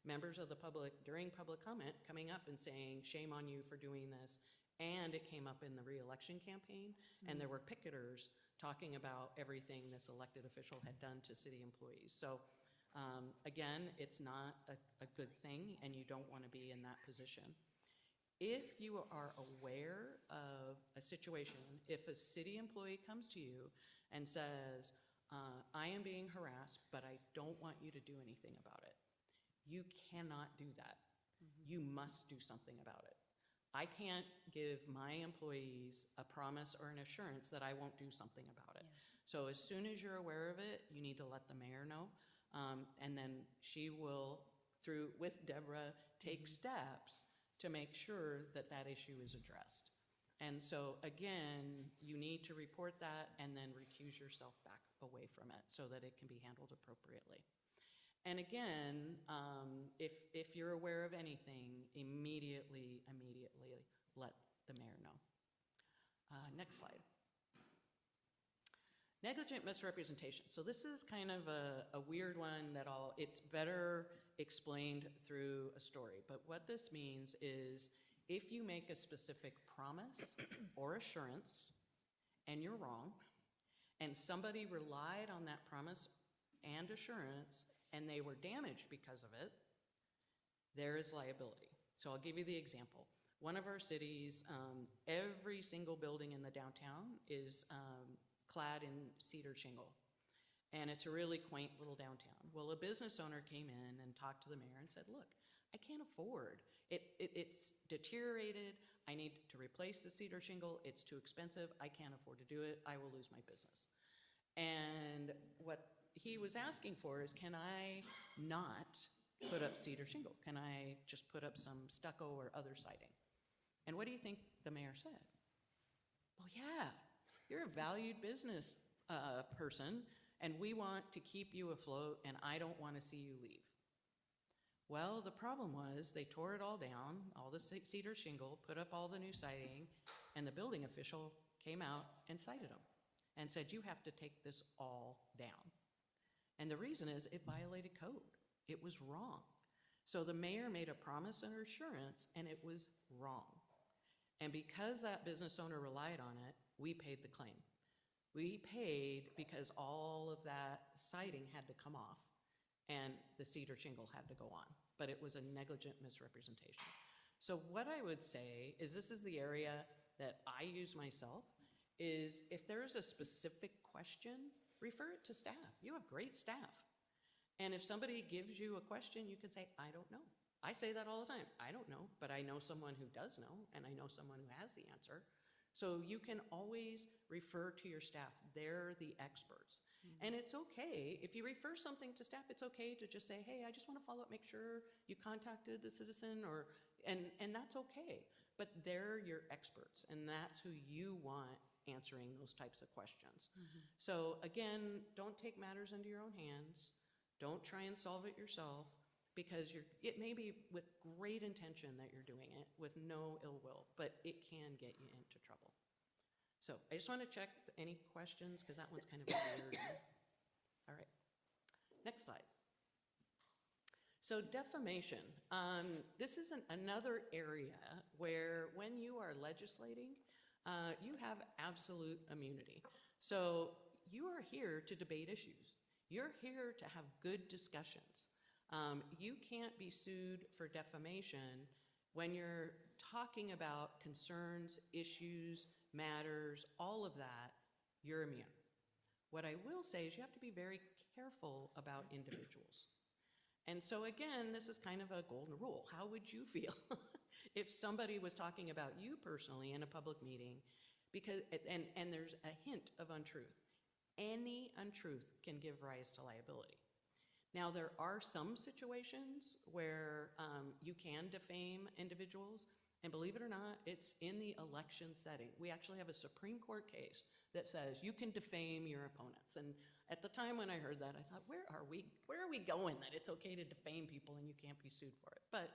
members of the public during public comment coming up and saying, shame on you for doing this. And it came up in the re-election campaign, and there were picketers talking about everything this elected official had done to city employees. So again, it's not a good thing, and you don't want to be in that position. If you are aware of a situation, if a city employee comes to you and says, I am being harassed, but I don't want you to do anything about it, you cannot do that. You must do something about it. I can't give my employees a promise or an assurance that I won't do something about it. So as soon as you're aware of it, you need to let the mayor know. And then she will, with Deborah, take steps to make sure that that issue is addressed. And so again, you need to report that and then recuse yourself back away from it so that it can be handled appropriately. And again, if you're aware of anything, immediately let the mayor know. Next slide. Negligent misrepresentation. So this is kind of a weird one that it's better explained through a story. But what this means is if you make a specific promise or assurance and you're wrong, and somebody relied on that promise and assurance and they were damaged because of it, there is liability. So I'll give you the example. One of our cities, every single building in the downtown is clad in cedar shingle. And it's a really quaint little downtown. Well, a business owner came in and talked to the mayor and said, look, I can't afford. It's deteriorated. I need to replace the cedar shingle. It's too expensive. I can't afford to do it. I will lose my business. And what he was asking for is, can I not put up cedar shingle? Can I just put up some stucco or other siding? And what do you think the mayor said? Well, yeah, you're a valued business person, and we want to keep you afloat, and I don't want to see you leave. Well, the problem was they tore it all down, all the cedar shingle, put up all the new siding, and the building official came out and cited them and said, you have to take this all down. And the reason is it violated code. It was wrong. So the mayor made a promise and assurance, and it was wrong. And because that business owner relied on it, we paid the claim. We paid because all of that siding had to come off and the cedar shingle had to go on, but it was a negligent misrepresentation. So what I would say is, this is the area that I use myself, is if there's a specific question, refer it to staff. You have great staff. And if somebody gives you a question, you can say, I don't know. I say that all the time. I don't know, but I know someone who does know, and I know someone who has the answer. So you can always refer to your staff. They're the experts. And it's okay, if you refer something to staff, it's okay to just say, hey, I just want to follow up, make sure you contacted the citizen, and that's okay. But they're your experts, and that's who you want answering those types of questions. So again, don't take matters into your own hands. Don't try and solve it yourself, because it may be with great intention that you're doing it, with no ill will, but it can get you into trouble. So I just want to check any questions, because that one's kind of a weird one. All right, next slide. So defamation. This is another area where when you are legislating, you have absolute immunity. So you are here to debate issues. You're here to have good discussions. You can't be sued for defamation when you're talking about concerns, issues, matters, all of that, you're immune. What I will say is you have to be very careful about individuals. And so again, this is kind of a golden rule. How would you feel if somebody was talking about you personally in a public meeting, because and there's a hint of untruth? Any untruth can give rise to liability. Now, there are some situations where you can defame individuals, and believe it or not, it's in the election setting. We actually have a Supreme Court case that says you can defame your opponents. And at the time when I heard that, I thought, where are we going that it's okay to defame people and you can't be sued for it? But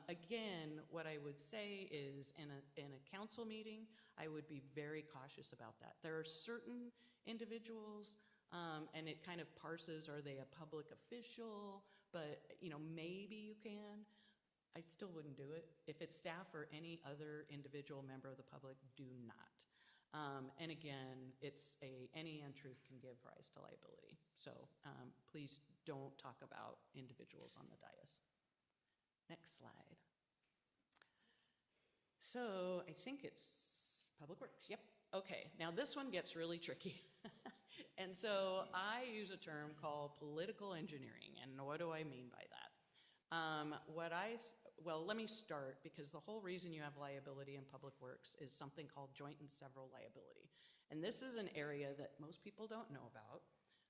again, what I would say is in a council meeting, I would be very cautious about that. There are certain individuals, and it kind of parses, are they a public official? But, maybe you can. I still wouldn't do it. If it's staff or any other individual member of the public, do not. And again, any untruth can give rise to liability. So please don't talk about individuals on the dais. Next slide. So I think it's Public Works. Yep. Okay. Now this one gets really tricky. And so I use a term called political engineering. And what do I mean by that? Well, let me start, because the whole reason you have liability in public works is something called joint and several liability. And this is an area that most people don't know about,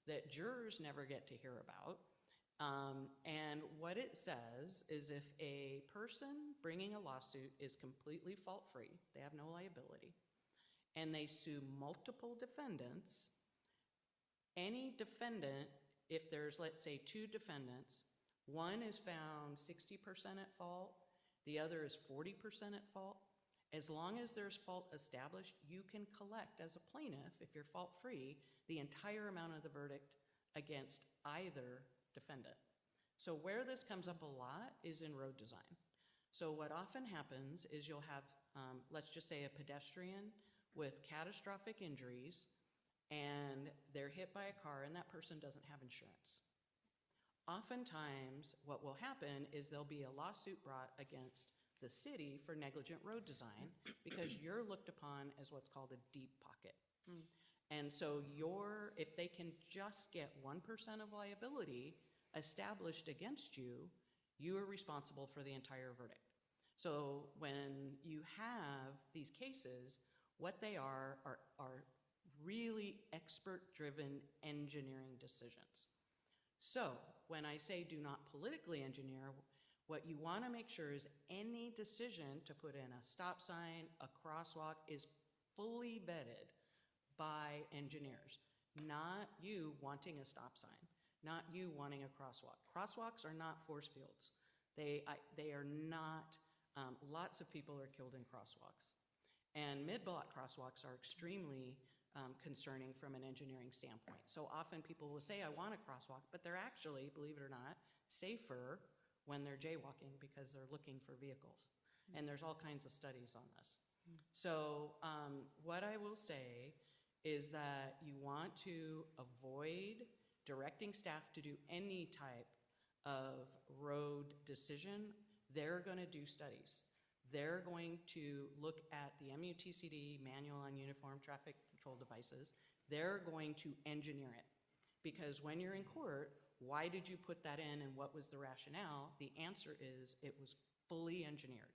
that jurors never get to hear about. And what it says is if a person bringing a lawsuit is completely fault-free, they have no liability, and they sue multiple defendants, any defendant, if there's, let's say, 2 defendants, one is found 60% at fault, the other is 40% at fault. As long as there's fault established, you can collect as a plaintiff, if you're fault-free, the entire amount of the verdict against either defendant. So where this comes up a lot is in road design. So what often happens is you'll have, let's just say, a pedestrian with catastrophic injuries, and they're hit by a car, and that person doesn't have insurance. Oftentimes, what will happen is there'll be a lawsuit brought against the city for negligent road design because you're looked upon as what's called a deep pocket. And so if they can just get 1% of liability established against you, you are responsible for the entire verdict. So when you have these cases, what they are really expert-driven engineering decisions. So when I say do not politically engineer, what you want to make sure is any decision to put in a stop sign, a crosswalk, is fully vetted by engineers, not you wanting a stop sign, not you wanting a crosswalk. Crosswalks are not force fields. They are not, lots of people are killed in crosswalks. And mid-block crosswalks are extremely concerning from an engineering standpoint. So often people will say, I want a crosswalk, but they're actually, believe it or not, safer when they're jaywalking because they're looking for vehicles. And there's all kinds of studies on this. So what I will say is that you want to avoid directing staff to do any type of road decision. They're going to do studies. They're going to look at the MUTCD, Manual on Uniform Traffic Control Devices. They're going to engineer it. Because when you're in court, why did you put that in and what was the rationale? The answer is it was fully engineered.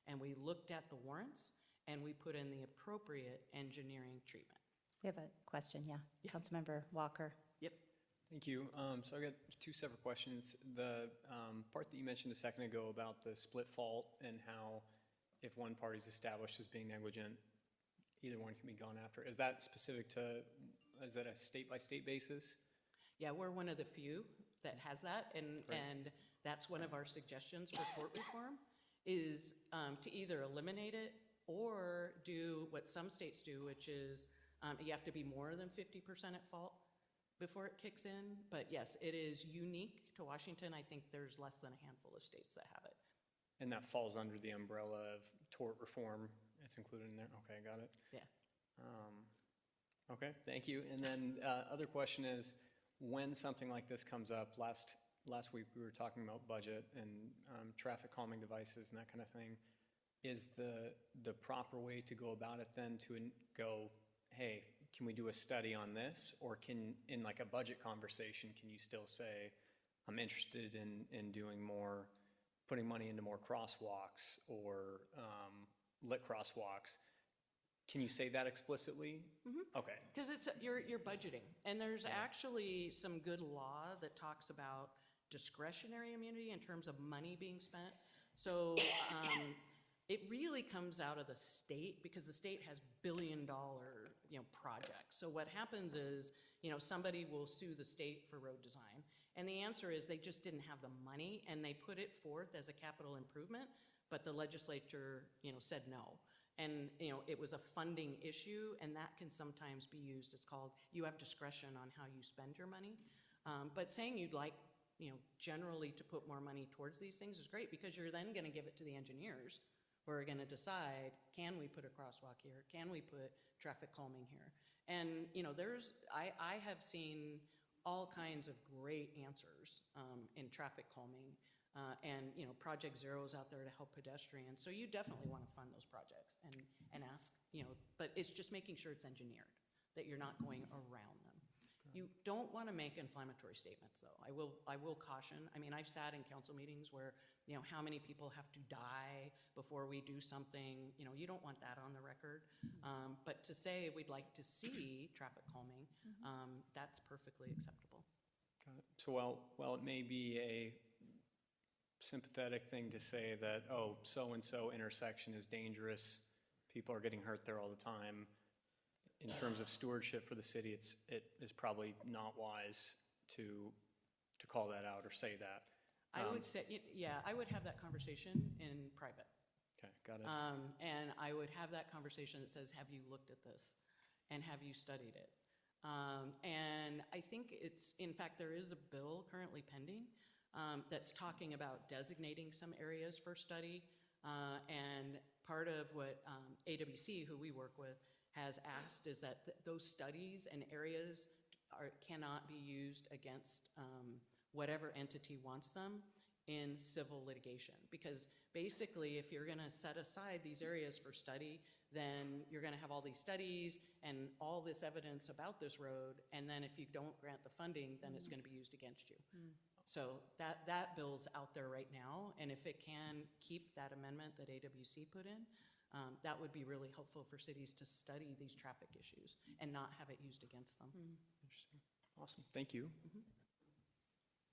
And we looked at the warrants and we put in the appropriate engineering treatment. We have a question, yeah. Councilmember Walker. Yep. Thank you. So I got 2 separate questions. The part that you mentioned a second ago about the split fault and how if one party is established as being negligent, either one can be gone after. Is that specific to, is that a state-by-state basis? Yeah, we're one of the few that has that, and that's one of our suggestions for court reform, is to either eliminate it or do what some states do, which is you have to be more than 50% at fault before it kicks in. But yes, it is unique to Washington. I think there's less than a handful of states that have it. And that falls under the umbrella of tort reform. It's included in there. Okay, got it. Yeah. Okay, thank you. And then other question is, when something like this comes up, last week we were talking about budget and traffic calming devices and that kind of thing. is the proper way to go about it then to go, hey, can we do a study on this? Or can, in like a budget conversation, can you still say, I'm interested in doing more, putting money into more crosswalks or lit crosswalks? Can you say that explicitly? Okay. Because it's you're budgeting, and there's actually some good law that talks about discretionary immunity in terms of money being spent. So it really comes out of the state because the state has billion-dollar projects. So what happens is somebody will sue the state for road design, and the answer is they just didn't have the money, and they put it forth as a capital improvement, but the legislature said no. And it was a funding issue, and that can sometimes be used. It's called, you have discretion on how you spend your money. But saying you'd like, generally to put more money towards these things is great because you're then going to give it to the engineers who are going to decide, can we put a crosswalk here? Can we put traffic calming here? And I have seen all kinds of great answers in traffic calming. And Project Zero is out there to help pedestrians. So you definitely want to fund those projects and ask, but it's just making sure it's engineered, that you're not going around them. You don't want to make inflammatory statements, though. I will caution. I mean, I've sat in council meetings where, how many people have to die before we do something. You don't want that on the record. But to say we'd like to see traffic calming, that's perfectly acceptable. Got it. So while it may be a sympathetic thing to say that, oh, so-and-so intersection is dangerous, people are getting hurt there all the time, in terms of stewardship for the city, it is probably not wise to call that out or say that. I would say, I would have that conversation in private. Okay, got it. And I would have that conversation that says, have you looked at this? And have you studied it? And I think in fact, there is a bill currently pending that's talking about designating some areas for study. And part of what AWC, who we work with, has asked is that those studies and areas cannot be used against whatever entity wants them in civil litigation. Because basically, if you're going to set aside these areas for study, then you're going to have all these studies and all this evidence about this road, and then if you don't grant the funding, then it's going to be used against you. So that bill's out there right now, and if it can keep that amendment that AWC put in, that would be really helpful for cities to study these traffic issues and not have it used against them. Interesting. Awesome. Thank you.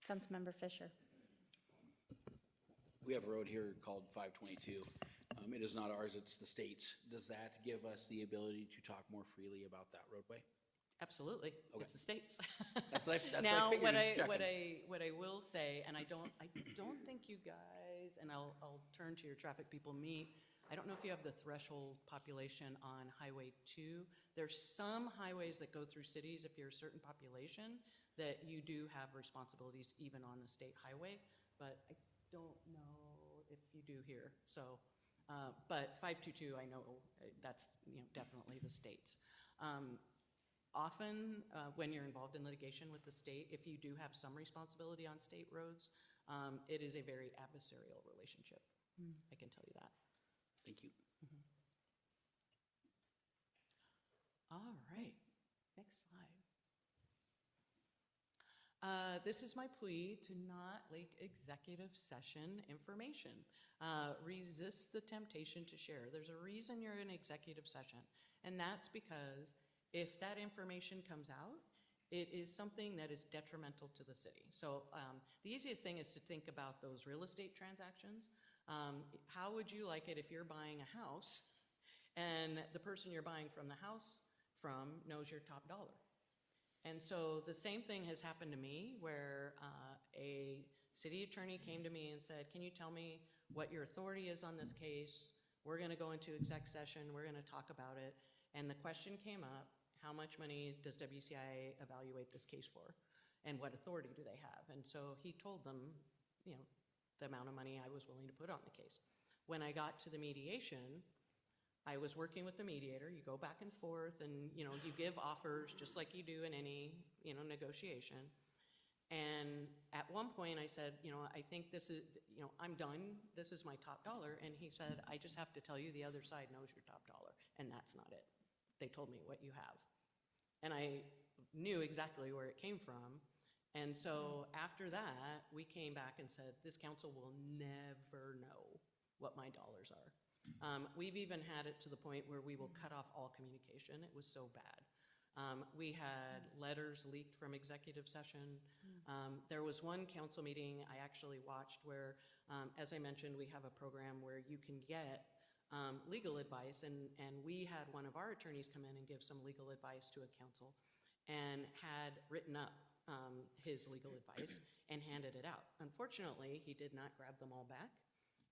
Councilmember Fisher. We have a road here called 522. It is not ours, it's the state's. Does that give us the ability to talk more freely about that roadway? Absolutely. Okay. It's the state's. That's now, what I what I will say, and I don't think you guys, and I'll turn to your traffic people meet. I don't know if you have the threshold population on Highway 2. There's some highways that go through cities, if you're a certain population, that you do have responsibilities even on the state highway, but I don't know if you do here. So, but 522, I know that's definitely the state's. Often, when you're involved in litigation with the state, if you do have some responsibility on state roads, it is a very adversarial relationship. I can tell you that. Thank you. All right, next slide. This is my plea to not leak executive session information. Resist the temptation to share. There's a reason you're in executive session, and that's because if that information comes out, it is something that is detrimental to the city. So the easiest thing is to think about those real estate transactions. How would you like it if you're buying a house and the person you're buying from the house from knows your top dollar? And so the same thing has happened to me where a city attorney came to me and said, can you tell me what your authority is on this case? We're going to go into exec session. We're going to talk about it. And the question came up, how much money does WCIA evaluate this case for? And what authority do they have? And so he told them, the amount of money I was willing to put on the case. When I got to the mediation, I was working with the mediator. You go back and forth and, you give offers just like you do in any, negotiation. And at one point I said, I think this is, I'm done. This is my top dollar. And he said, I just have to tell you the other side knows your top dollar. And that's not it. They told me what you have. And I knew exactly where it came from. And so after that, we came back and said, this council will never know what my dollars are. We've even had it to the point where we will cut off all communication. It was so bad. We had letters leaked from executive session. There was one council meeting I actually watched where, as I mentioned, we have a program where you can get legal advice, and we had one of our attorneys come in and give some legal advice to a council and had written up his legal advice and handed it out. Unfortunately, he did not grab them all back,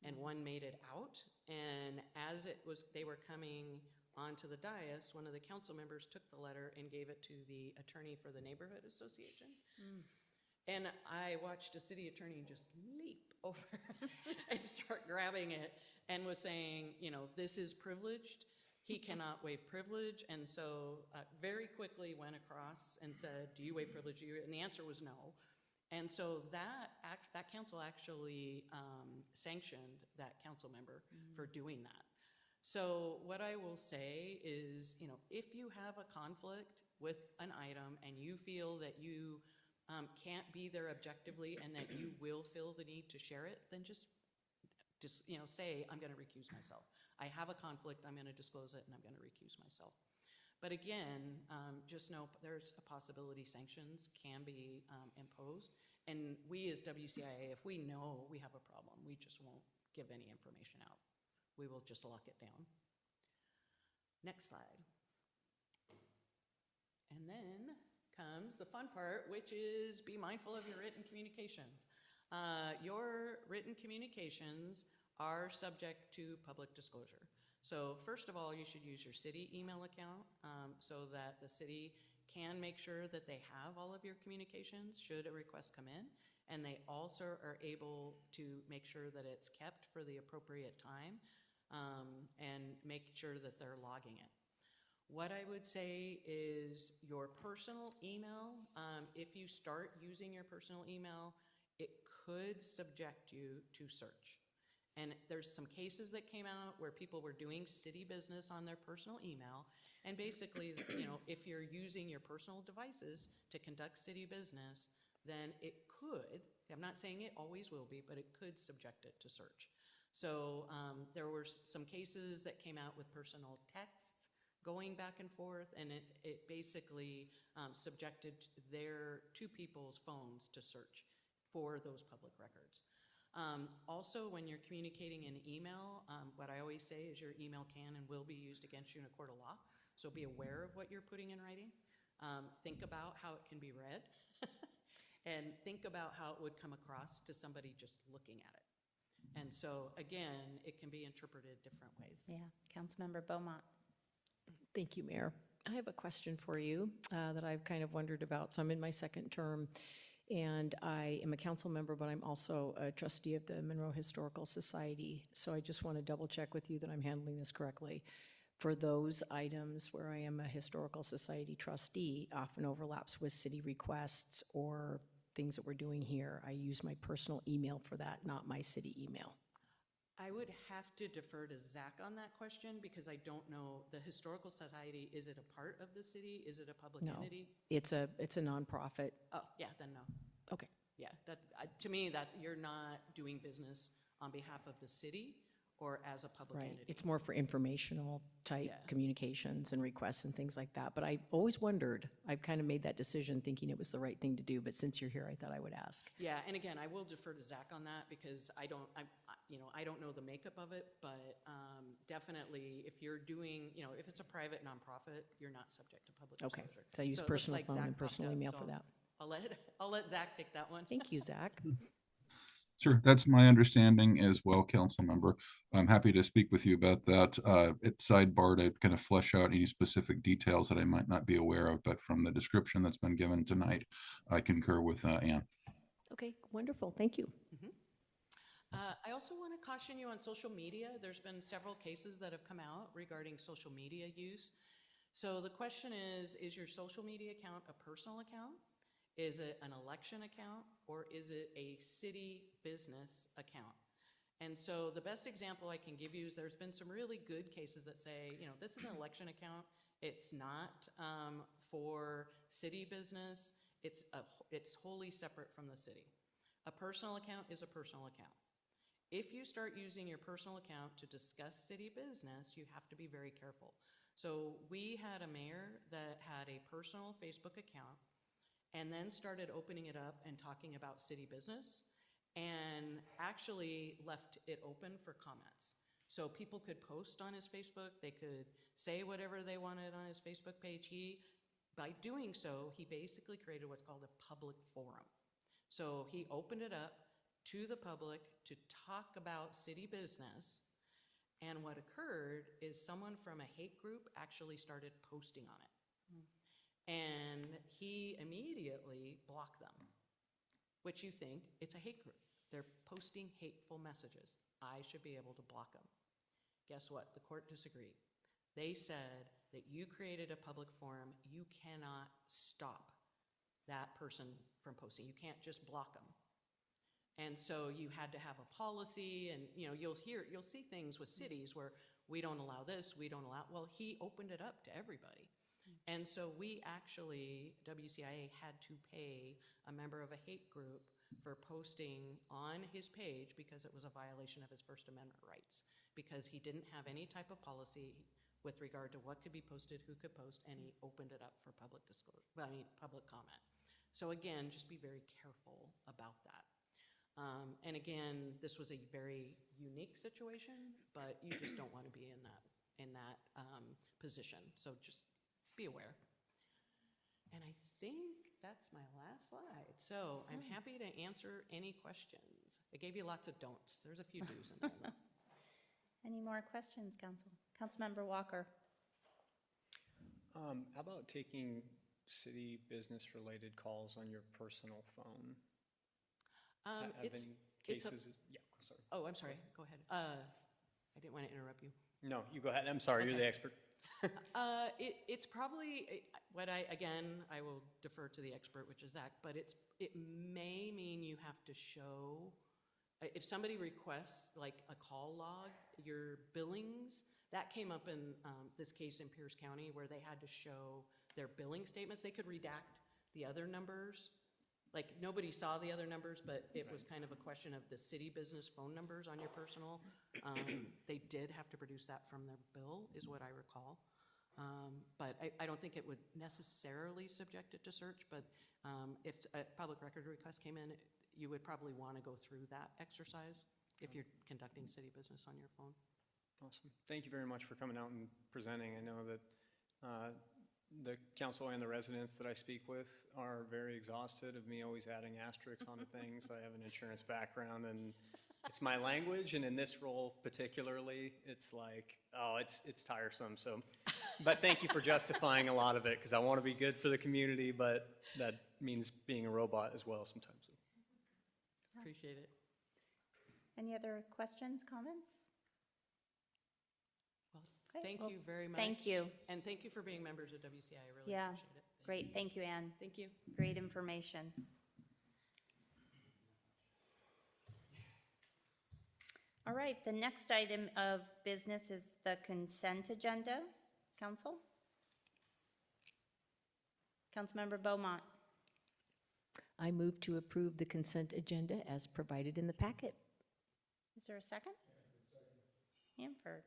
and one made it out, and as they were coming onto the dais, one of the council members took the letter and gave it to the attorney for the neighborhood association. And I watched a city attorney just leap over and start grabbing it and was saying, this is privileged. He cannot waive privilege. And so very quickly went across and said, do you waive privilege? And the answer was no. And so that council actually sanctioned that council member for doing that. So what I will say is, if you have a conflict with an item and you feel that you can't be there objectively and that you will feel the need to share it, then just say, I'm going to recuse myself. I have a conflict, I'm going to disclose it, and I'm going to recuse myself. But again, just know there's a possibility sanctions can be imposed. And we as WCIA, if we know we have a problem, we just won't give any information out. We will just lock it down. Next slide. And then comes the fun part, which is be mindful of your written communications. Your written communications are subject to public disclosure. So first of all, you should use your city email account so that the city can make sure that they have all of your communications should a request come in. And they also are able to make sure that it's kept for the appropriate time and make sure that they're logging it. What I would say is your personal email, if you start using your personal email, it could subject you to search. And there's some cases that came out where people were doing city business on their personal email. And basically, if you're using your personal devices to conduct city business, then it could, I'm not saying it always will be, but it could subject it to search. So there were some cases that came out with personal texts going back and forth, and it basically subjected their two people's phones to search for those public records. Also, when you're communicating in email, what I always say is your email can and will be used against you in a court of law. So be aware of what you're putting in writing. Think about how it can be read. And think about how it would come across to somebody just looking at it. And so, again, it can be interpreted different ways. Yeah, Councilmember Beaumont. Thank you, Mayor. I have a question for you that I've kind of wondered about. So I'm in my second term, and I am a council member, but I'm also a trustee of the Monroe Historical Society. So I just want to double check with you that I'm handling this correctly. For those items where I am a Historical Society trustee, often overlaps with city requests or things that we're doing here. I use my personal email for that, not my city email. I would have to defer to Zach on that question because I don't know. The Historical Society, is it a part of the city? Is it a public entity? It's a nonprofit. Oh, yeah, then no. Okay. Yeah, that to me, that you're not doing business on behalf of the city or as a public entity. It's more for informational type communications and requests and things like that. But I always wondered, I've kind of made that decision thinking it was the right thing to do, but since you're here, I thought I would ask. Yeah, and again, I will defer to Zach on that because I don't know the makeup of it, but definitely if you're doing, if it's a private nonprofit, you're not subject to public disclosure. Okay, so I use it personal looks like phone Zach and personal popped up, email so for that. I'll let Zach take that one. Thank you, Zach. Sure, that's my understanding as well, council member. I'm happy to speak with you about that. It's sidebar to kind of flesh out any specific details that I might not be aware of, but from the description that's been given tonight, I concur with Ann. Okay, wonderful, thank you. I also want to caution you on social media. There's been several cases that have come out regarding social media use. So the question is your social media account a personal account? Is it an election account or is it a city business account? And so the best example I can give you is there's been some really good cases that say, you know, this is an election account. It's not for city business. It's wholly separate from the city. A personal account is a personal account. If you start using your personal account to discuss city business, you have to be very careful. So we had a mayor that had a personal Facebook account and then started opening it up and talking about city business and actually left it open for comments. So people could post on his Facebook, they could say whatever they wanted on his Facebook page. By doing so, he basically created what's called a public forum. So he opened it up to the public to talk about city business. And what occurred is someone from a hate group actually started posting on it. And he immediately blocked them, which you think it's a hate group. They're posting hateful messages. I should be able to block them. Guess what? The court disagreed. They said that you created a public forum. You cannot stop that person from posting. You can't just block them. And so you had to have a policy, and you know, you'll see things with cities where we don't allow this, we don't allow. Well, he opened it up to everybody. And so we actually, WCIA had to pay a member of a hate group for posting on his page because it was a violation of his First Amendment rights, because he didn't have any type of policy with regard to what could be posted, who could post, and he opened it up for public disclosure, public comment. So again, just be very careful about that. And again, this was a very unique situation, but you just don't want to be in that position. So just be aware. And I think that's my last slide. So I'm happy to answer any questions. I gave you lots of don'ts. There's a few do's in there. Any more questions, Council? Councilmember Walker. How about taking city business-related calls on your personal phone? Have any cases? Yeah, sorry. Oh, I'm sorry. Go ahead. I didn't want to interrupt you. No, you go ahead. I'm sorry. Okay. You're the expert. It's probably I will defer to the expert, which is Zach, but it may mean you have to show, if somebody requests like a call log, your billings, that came up in this case in Pierce County where they had to show their billing statements. They could redact the other numbers. Like nobody saw the other numbers, but it was kind of a question of the city business phone numbers on your personal. They did have to produce that from their bill, is what I recall. But I don't think it would necessarily subject it to search, but if a public record request came in, you would probably want to go through that exercise if you're conducting city business on your phone. Awesome. Thank you very much for coming out and presenting. I know that the council and the residents that I speak with are very exhausted of me always adding asterisks onto things. I have an insurance background and it's my language, and in this role particularly, it's like, oh, it's tiresome. So, but thank you for justifying a lot of it, because I want to be good for the community, but that means being a robot as well sometimes. Appreciate it. Any other questions, comments? Well, thank you very much. Thank you. And thank you for being members of WCI. I really Yeah, appreciate it. great. Thank you, Ann. Thank you. Great information. All right, the next item of business is the consent agenda. Council? Councilmember Beaumont. I move to approve the consent agenda as provided in the packet. Is there a second? Hanford.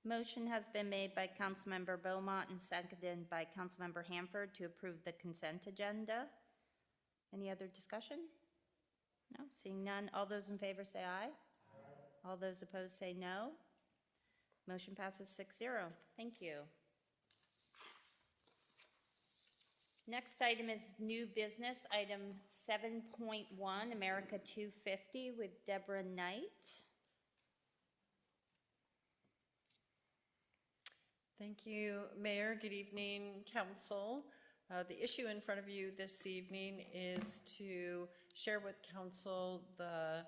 Motion has been made by Councilmember Beaumont and seconded by Councilmember Hanford to approve the consent agenda. Any other discussion? No, seeing none. All those in favor say aye. Aye. All those opposed say no. Motion passes 6-0. Thank you. Next item is new business, item 7.1, America 250 with Deborah Knight. Thank you, Mayor. Good evening, Council. The issue in front of you this evening is to share with Council the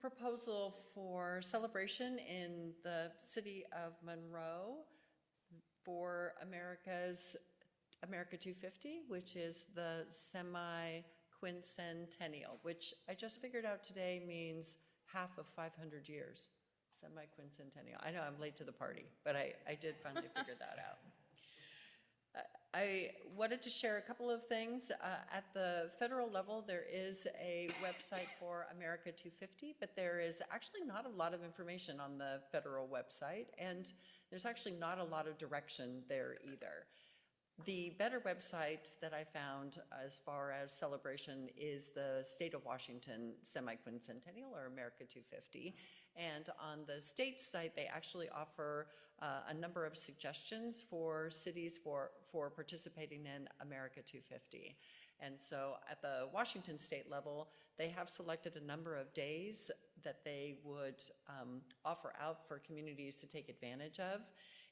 proposal for celebration in the city of Monroe for America's America 250, which is the semi-quincentennial, which I just figured out today means half of 500 years. Semi-quincentennial. I know I'm late to the party, but I did finally figure that out. I wanted to share a couple of things. At the federal level, there is a website for America 250, but there is actually not a lot of information on the federal website, and there's actually not a lot of direction there either. The better website that I found as far as celebration is the State of Washington Semi-Quincentennial, or America 250. And on the state site, they actually offer a number of suggestions for cities for participating in America 250. And so at the Washington state level, they have selected a number of days that they would offer out for communities to take advantage of.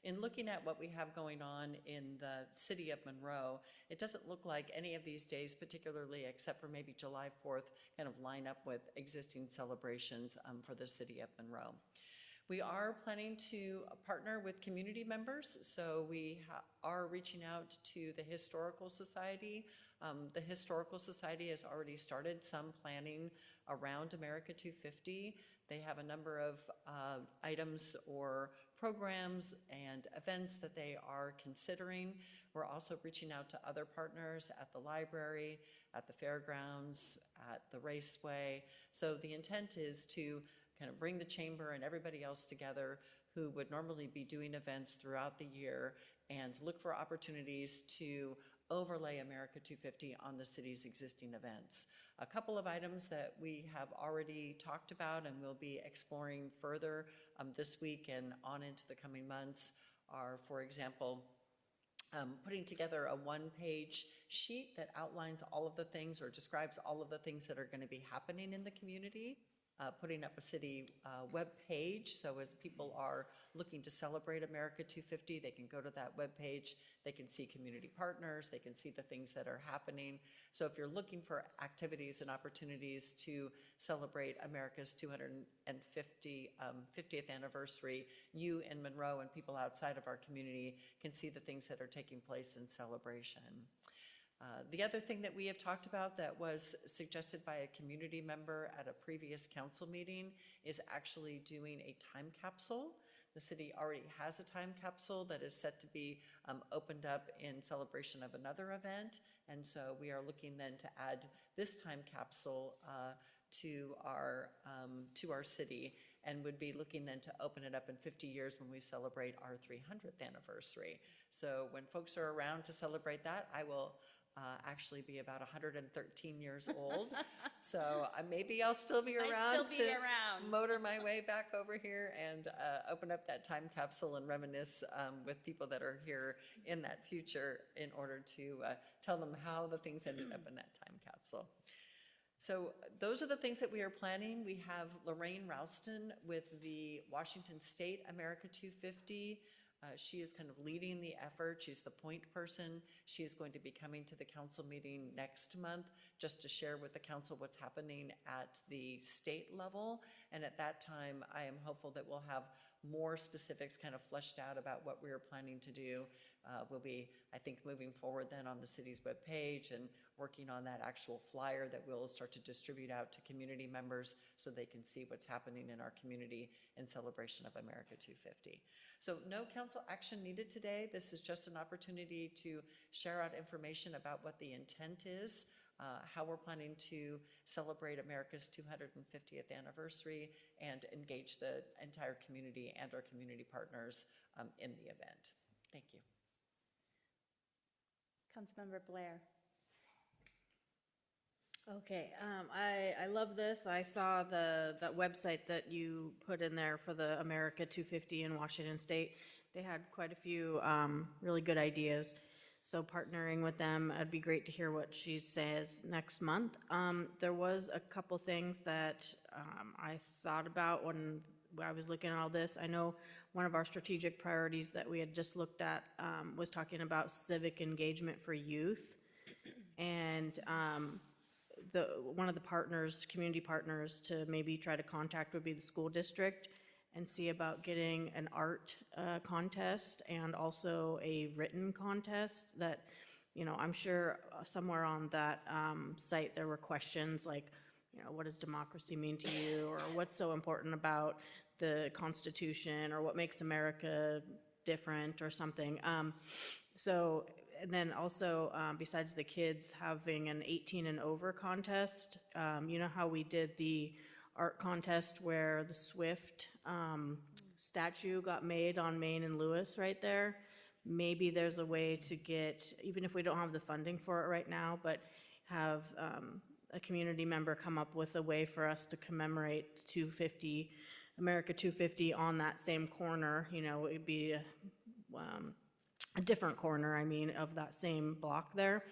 In looking at what we have going on in the city of Monroe, it doesn't look like any of these days, particularly except for maybe July 4th, kind of line up with existing celebrations for the city of Monroe. We are planning to partner with community members, so we are reaching out to the Historical Society. The Historical Society has already started some planning around America 250. They have a number of items or programs and events that they are considering. We're also reaching out to other partners at the library, at the fairgrounds, at the raceway. So the intent is to kind of bring the chamber and everybody else together who would normally be doing events throughout the year and look for opportunities to overlay America 250 on the city's existing events. A couple of items that we have already talked about and will be exploring further this week and on into the coming months are, for example, putting together a one-page sheet that outlines all of the things or describes all of the things that are going to be happening in the community. Putting up a city web page, so as people are looking to celebrate America 250, they can go to that web page, they can see community partners, they can see the things that are happening. So if you're looking for activities and opportunities to celebrate America's 250th anniversary, you in Monroe and people outside of our community can see the things that are taking place in celebration. The other thing that we have talked about that was suggested by a community member at a previous council meeting is actually doing a time capsule. The city already has a time capsule that is set to be opened up in celebration of another event, and so we are looking then to add this time capsule to our city, and would be looking then to open it up in 50 years when we celebrate our 300th anniversary. So when folks are around to celebrate that, I will actually be about 113 years old. So maybe I'll still be around to motor my way back over here and open up that time capsule and reminisce with people that are here in that future in order to tell them how the things ended up in that time capsule. So those are the things that we are planning. We have Lorraine Ralston with the Washington State America 250. She is kind of leading the effort. She's the point person. She is going to be coming to the council meeting next month just to share with the council what's happening at the state level. And at that time, I am hopeful that we'll have more specifics kind of fleshed out about what we are planning to do. We'll be, I think, moving forward then on the city's webpage and working on that actual flyer that we'll start to distribute out to community members so they can see what's happening in our community in celebration of America 250. So no council action needed today. This is just an opportunity to share out information about what the intent is, how we're planning to celebrate America's 250th anniversary, and engage the entire community and our community partners in the event. Thank you. Councilmember Blair. Okay, I love this. I saw that website that you put in there for the America 250 in Washington State. They had quite a few really good ideas. So partnering with them, it'd be great to hear what she says next month. There was a couple things that I thought about when I was looking at all this. I know one of our strategic priorities that we had just looked at was talking about civic engagement for youth. And one of the partners, community partners, to maybe try to contact would be the school district and see about getting an art contest and also a written contest that I'm sure somewhere on that site there were questions like, what does democracy mean to you, or what's so important about the Constitution, or what makes America different, or something. So, and then also, besides the kids having an 18 and over contest, you know how we did the art contest where the Swift statue got made on Main and Lewis right there? Maybe there's a way to get, even if we don't have the funding for it right now, but have a community member come up with a way for us to commemorate 250, America 250 on that same corner. It'd be a different corner, of that same block there.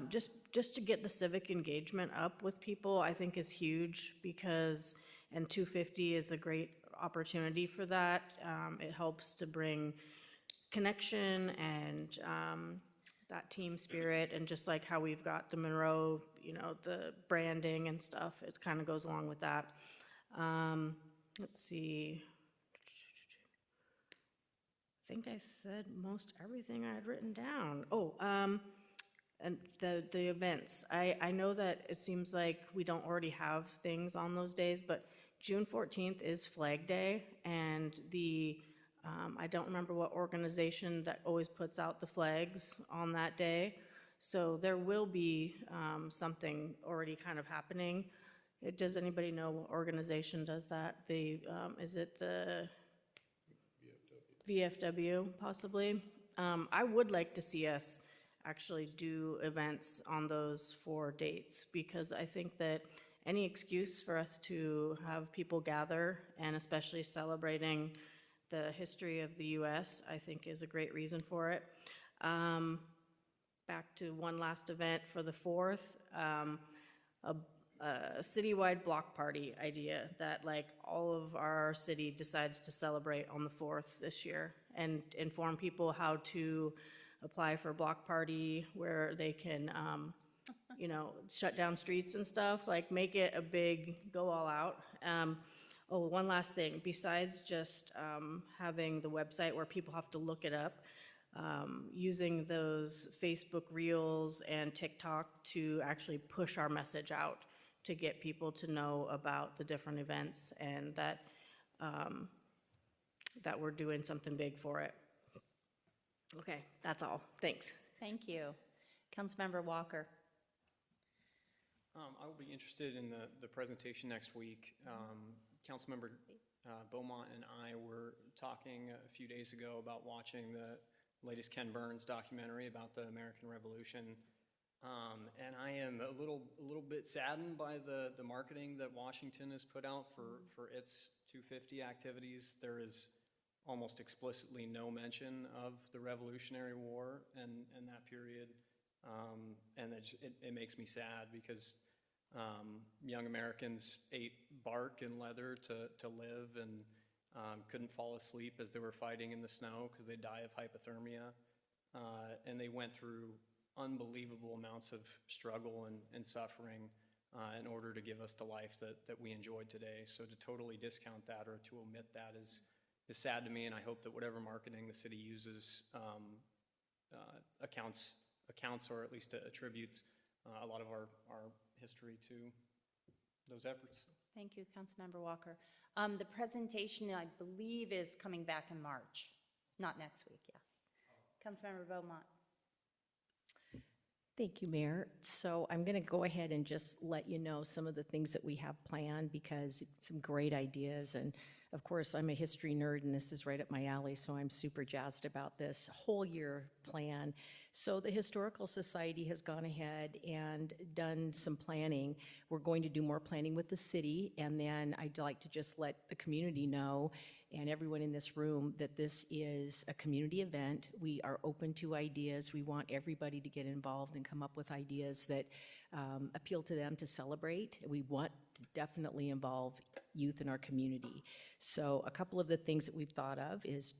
Just to get the civic engagement up with people, I think is huge, and 250 is a great opportunity for that. It helps to bring connection and that team spirit, and just like how we've got the Monroe, the branding and stuff, it kind of goes along with that. Let's see. I think I said most everything I had written down. And the events. I know that it seems like we don't already have things on those days, but June 14th is Flag Day, and I don't remember what organization that always puts out the flags on that day. So there will be something already kind of happening. Does anybody know what organization does that? Is it the VFW, possibly? I would like to see us actually do events on those 4 dates, because I think that any excuse for us to have people gather, and especially celebrating the history of the U.S., I think is a great reason for it. Back to one last event for the 4th, a citywide block party idea that all of our city decides to celebrate on the 4th this year, and inform people how to apply for a block party where they can, shut down streets and stuff, make it a big go all out. One last thing, besides just having the website where people have to look it up, using those Facebook Reels and TikTok to actually push our message out to get people to know about the different events, and that we're doing something big for it. Okay, that's all. Thanks. Thank you. Councilmember Walker. I will be interested in the presentation next week. Councilmember Beaumont and I were talking a few days ago about watching the latest Ken Burns documentary about the American Revolution. And I am a little bit saddened by the marketing that Washington has put out for its 250 activities. There is almost explicitly no mention of the Revolutionary War and that period. And it makes me sad, because young Americans ate bark and leather to live, and couldn't fall asleep as they were fighting in the snow because they'd die of hypothermia. And they went through unbelievable amounts of struggle and suffering in order to give us the life that we enjoyed today. So to totally discount that or to omit that is sad to me, and I hope that whatever marketing the city uses accounts or at least attributes a lot of our history to those efforts. Thank you, Councilmember Walker. The presentation, I believe, is coming back in March, not next week, yes. Councilmember Beaumont. Thank you, Mayor. So I'm going to go ahead and just let you know some of the things that we have planned, because some great ideas. And of course, I'm a history nerd, and this is right up my alley, so I'm super jazzed about this whole year plan. So the Historical Society has gone ahead and done some planning. We're going to do more planning with the city, and then I'd like to just let the community know, and everyone in this room, that this is a community event. We are open to ideas. We want everybody to get involved and come up with ideas that appeal to them to celebrate. We want to definitely involve youth in our community. So a couple of the things that we've thought of is,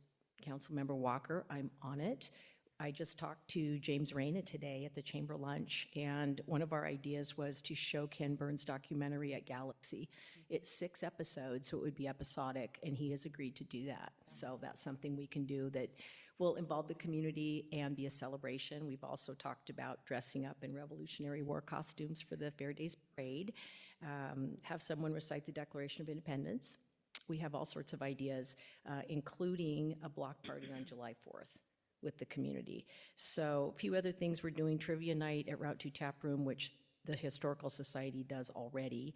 Councilmember Walker, I'm on it. I just talked to James Reyna today at the chamber lunch, and one of our ideas was to show Ken Burns' documentary at Galaxy. It's 6 episodes, so it would be episodic, and he has agreed to do that. So that's something we can do that will involve the community and be a celebration. We've also talked about dressing up in Revolutionary War costumes for the Fair Days Parade, have someone recite the Declaration of Independence. We have all sorts of ideas, including a block party on July 4th with the community. So a few other things we're doing: trivia night at Route 2 Tap Room, which the Historical Society does already,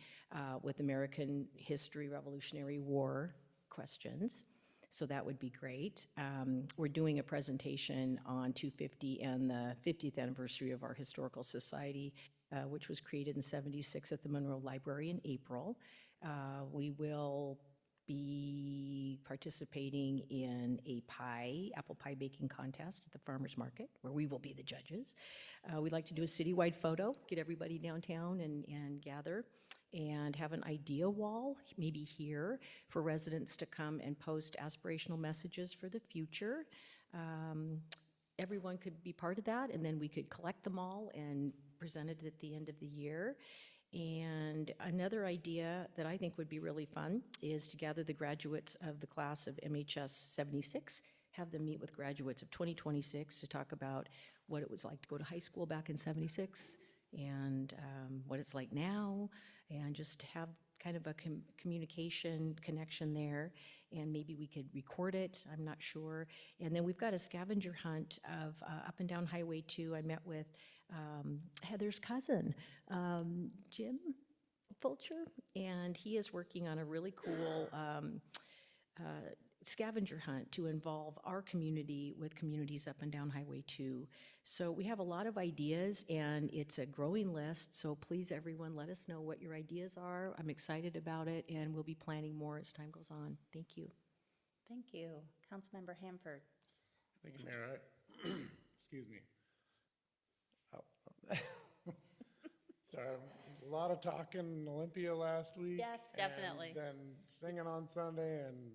with American history, Revolutionary War questions. So that would be great. We're doing a presentation on 250 and the 50th anniversary of our Historical Society, which was created in '76 at the Monroe Library in April. We will be participating in a apple pie baking contest at the farmer's market, where we will be the judges. We'd like to do a citywide photo, get everybody downtown and gather, and have an idea wall, maybe here, for residents to come and post aspirational messages for the future. Everyone could be part of that, and then we could collect them all and present it at the end of the year. And another idea that I think would be really fun is to gather the graduates of the class of MHS 76, have them meet with graduates of 2026 to talk about what it was like to go to high school back in '76 and what it's like now, and just to have kind of a communication connection there. And maybe we could record it, I'm not sure. And then we've got a scavenger hunt of up and down Highway 2. I met with Heather's cousin, Jim Fulcher, and he is working on a really cool scavenger hunt to involve our community with communities up and down Highway 2. So we have a lot of ideas, and it's a growing list, so please, everyone, let us know what your ideas are. I'm excited about it, and we'll be planning more as time goes on. Thank you. Thank you. Councilmember Hanford. Thank you, Mayor. Excuse me. Sorry, a lot of talking in Olympia last week. Yes, definitely. And then singing on Sunday and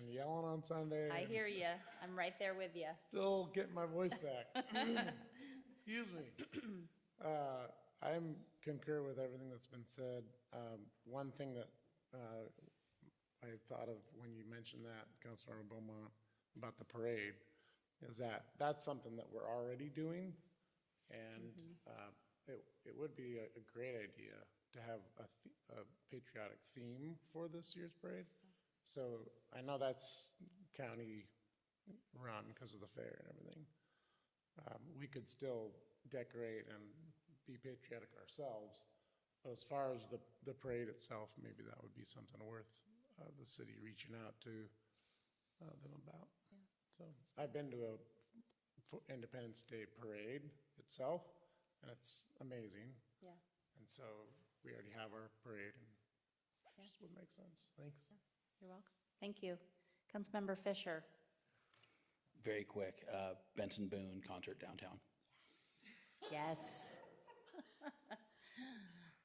yelling on Sunday. I and hear you. I'm right there with you. Still getting my voice back. Excuse me. I concur with everything that's been said. One thing that I thought of when you mentioned that, Councilmember Beaumont, about the parade, is that that's something that we're already doing. And it would be a great idea to have a patriotic theme for this year's parade. So I know that's county run because of the fair and everything. We could still decorate and be patriotic ourselves. But as far as the parade itself, maybe that would be something worth the city reaching out to them about. Yeah. So I've been to a Independence Day parade itself, and it's amazing. Yeah. And so we already have our parade, and it just would make sense. Thanks. Yeah. You're welcome. Thank you. Councilmember Fisher. Very quick, Benson Boone concert downtown. Yes.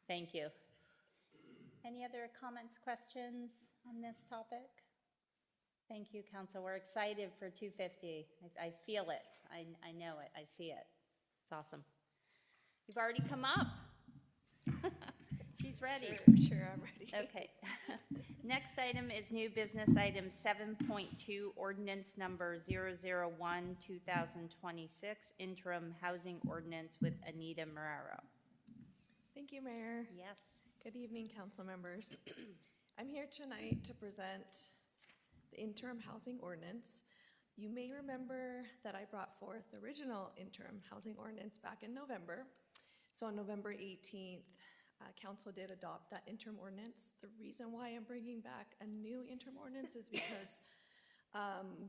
Thank you. Any other comments, questions on this topic? Thank you, Council. We're excited for 250. I feel it. I know it. I see it. It's awesome. You've already come up. She's ready. Sure, I'm ready. Okay. Next item is new business item 7.2, ordinance number 001-2026, interim housing ordinance with Anita Marrero. Thank you, Mayor. Yes. Good evening, council members. I'm here tonight to present the interim housing ordinance. You may remember that I brought forth the original interim housing ordinance back in November. So on November 18th, council did adopt that interim ordinance. The reason why I'm bringing back a new interim ordinance is because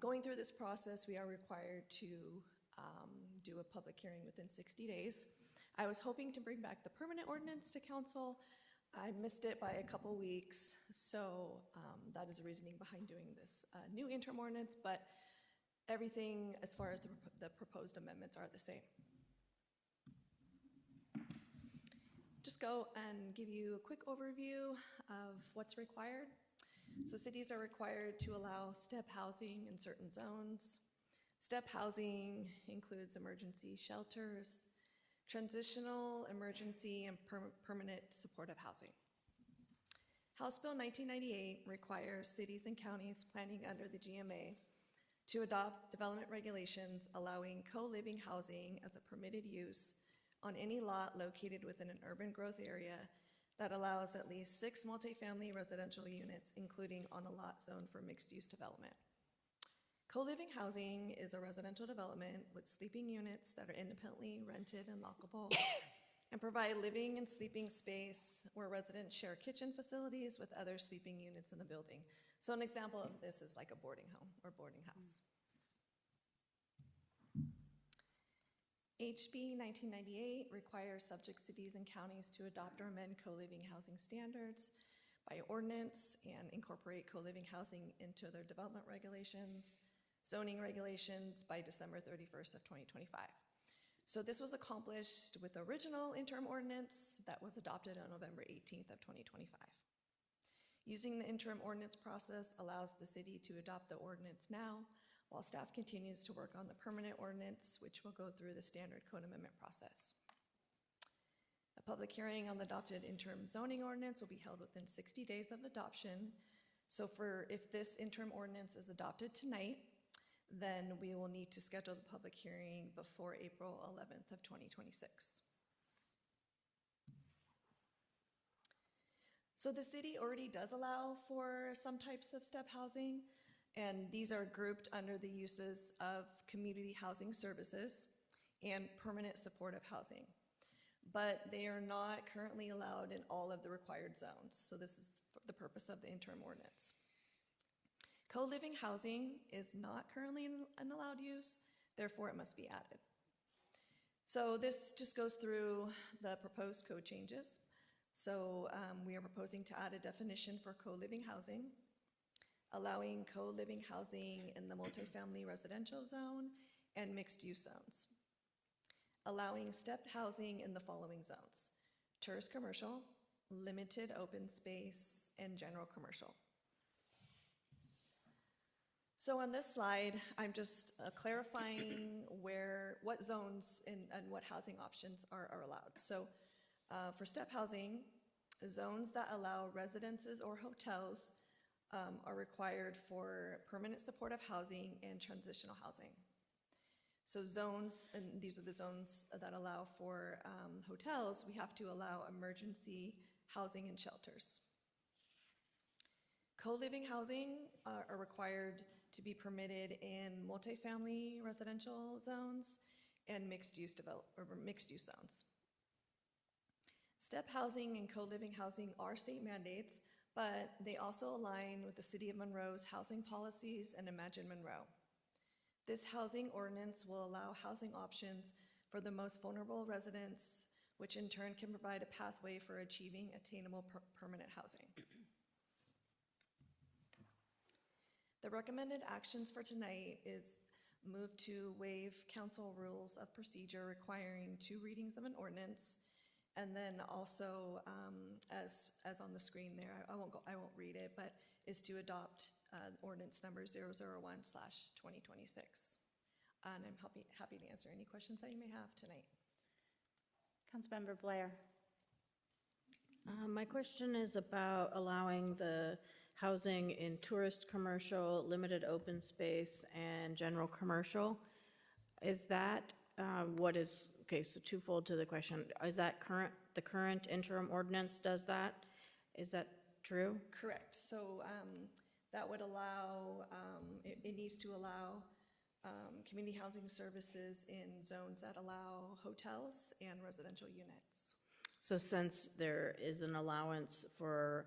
going through this process, we are required to do a public hearing within 60 days. I was hoping to bring back the permanent ordinance to council. I missed it by a couple weeks, so that is the reasoning behind doing this new interim ordinance, but everything as far as the proposed amendments are the same. Just go and give you a quick overview of what's required. So cities are required to allow step housing in certain zones. Step housing includes emergency shelters, transitional, emergency, and permanent supportive housing. House Bill 1998 requires cities and counties planning under the GMA to adopt development regulations allowing co-living housing as a permitted use on any lot located within an urban growth area that allows at least 6 multifamily residential units, including on a lot zoned for mixed-use development. Co-living housing is a residential development with sleeping units that are independently rented and lockable and provide living and sleeping space where residents share kitchen facilities with other sleeping units in the building. So an example of this is like a boarding home or boarding house. HB 1998 requires subject cities and counties to adopt or amend co-living housing standards by ordinance and incorporate co-living housing into their development regulations, zoning regulations by December 31st of 2025. So this was accomplished with the original interim ordinance that was adopted on November 18th of 2025. Using the interim ordinance process allows the city to adopt the ordinance now while staff continues to work on the permanent ordinance, which will go through the standard code amendment process. A public hearing on the adopted interim zoning ordinance will be held within 60 days of adoption. So if this interim ordinance is adopted tonight, then we will need to schedule the public hearing before April 11th of 2026. So the city already does allow for some types of step housing, and these are grouped under the uses of community housing services and permanent supportive housing. But they are not currently allowed in all of the required zones. So this is the purpose of the interim ordinance. Co-living housing is not currently an allowed use, therefore it must be added. So this just goes through the proposed code changes. So we are proposing to add a definition for co-living housing, allowing co-living housing in the multifamily residential zone and mixed-use zones, allowing stepped housing in the following zones: tourist commercial, limited open space, and general commercial. So on this slide, I'm just clarifying what zones and what housing options are allowed. So for step housing, zones that allow residences or hotels are required for permanent supportive housing and transitional housing. So zones, and these are the zones that allow for hotels, we have to allow emergency housing and shelters. Co-living housing are required to be permitted in multifamily residential zones and mixed-use zones. Step housing and co-living housing are state mandates, but they also align with the City of Monroe's housing policies and Imagine Monroe. This housing ordinance will allow housing options for the most vulnerable residents, which in turn can provide a pathway for achieving attainable permanent housing. The recommended actions for tonight is move to waive council rules of procedure requiring 2 readings of an ordinance, and then also, as on the screen there, I won't read it, but is to adopt ordinance number 001/2026. And I'm happy to answer any questions that you may have tonight. Councilmember Blair. My question is about allowing the housing in tourist commercial, limited open space, and general commercial. Is that okay, so twofold to the question. Is that the current interim ordinance does that? Is that true? Correct. So that would allow, it needs to allow community housing services in zones that allow hotels and residential units. So since there is an allowance for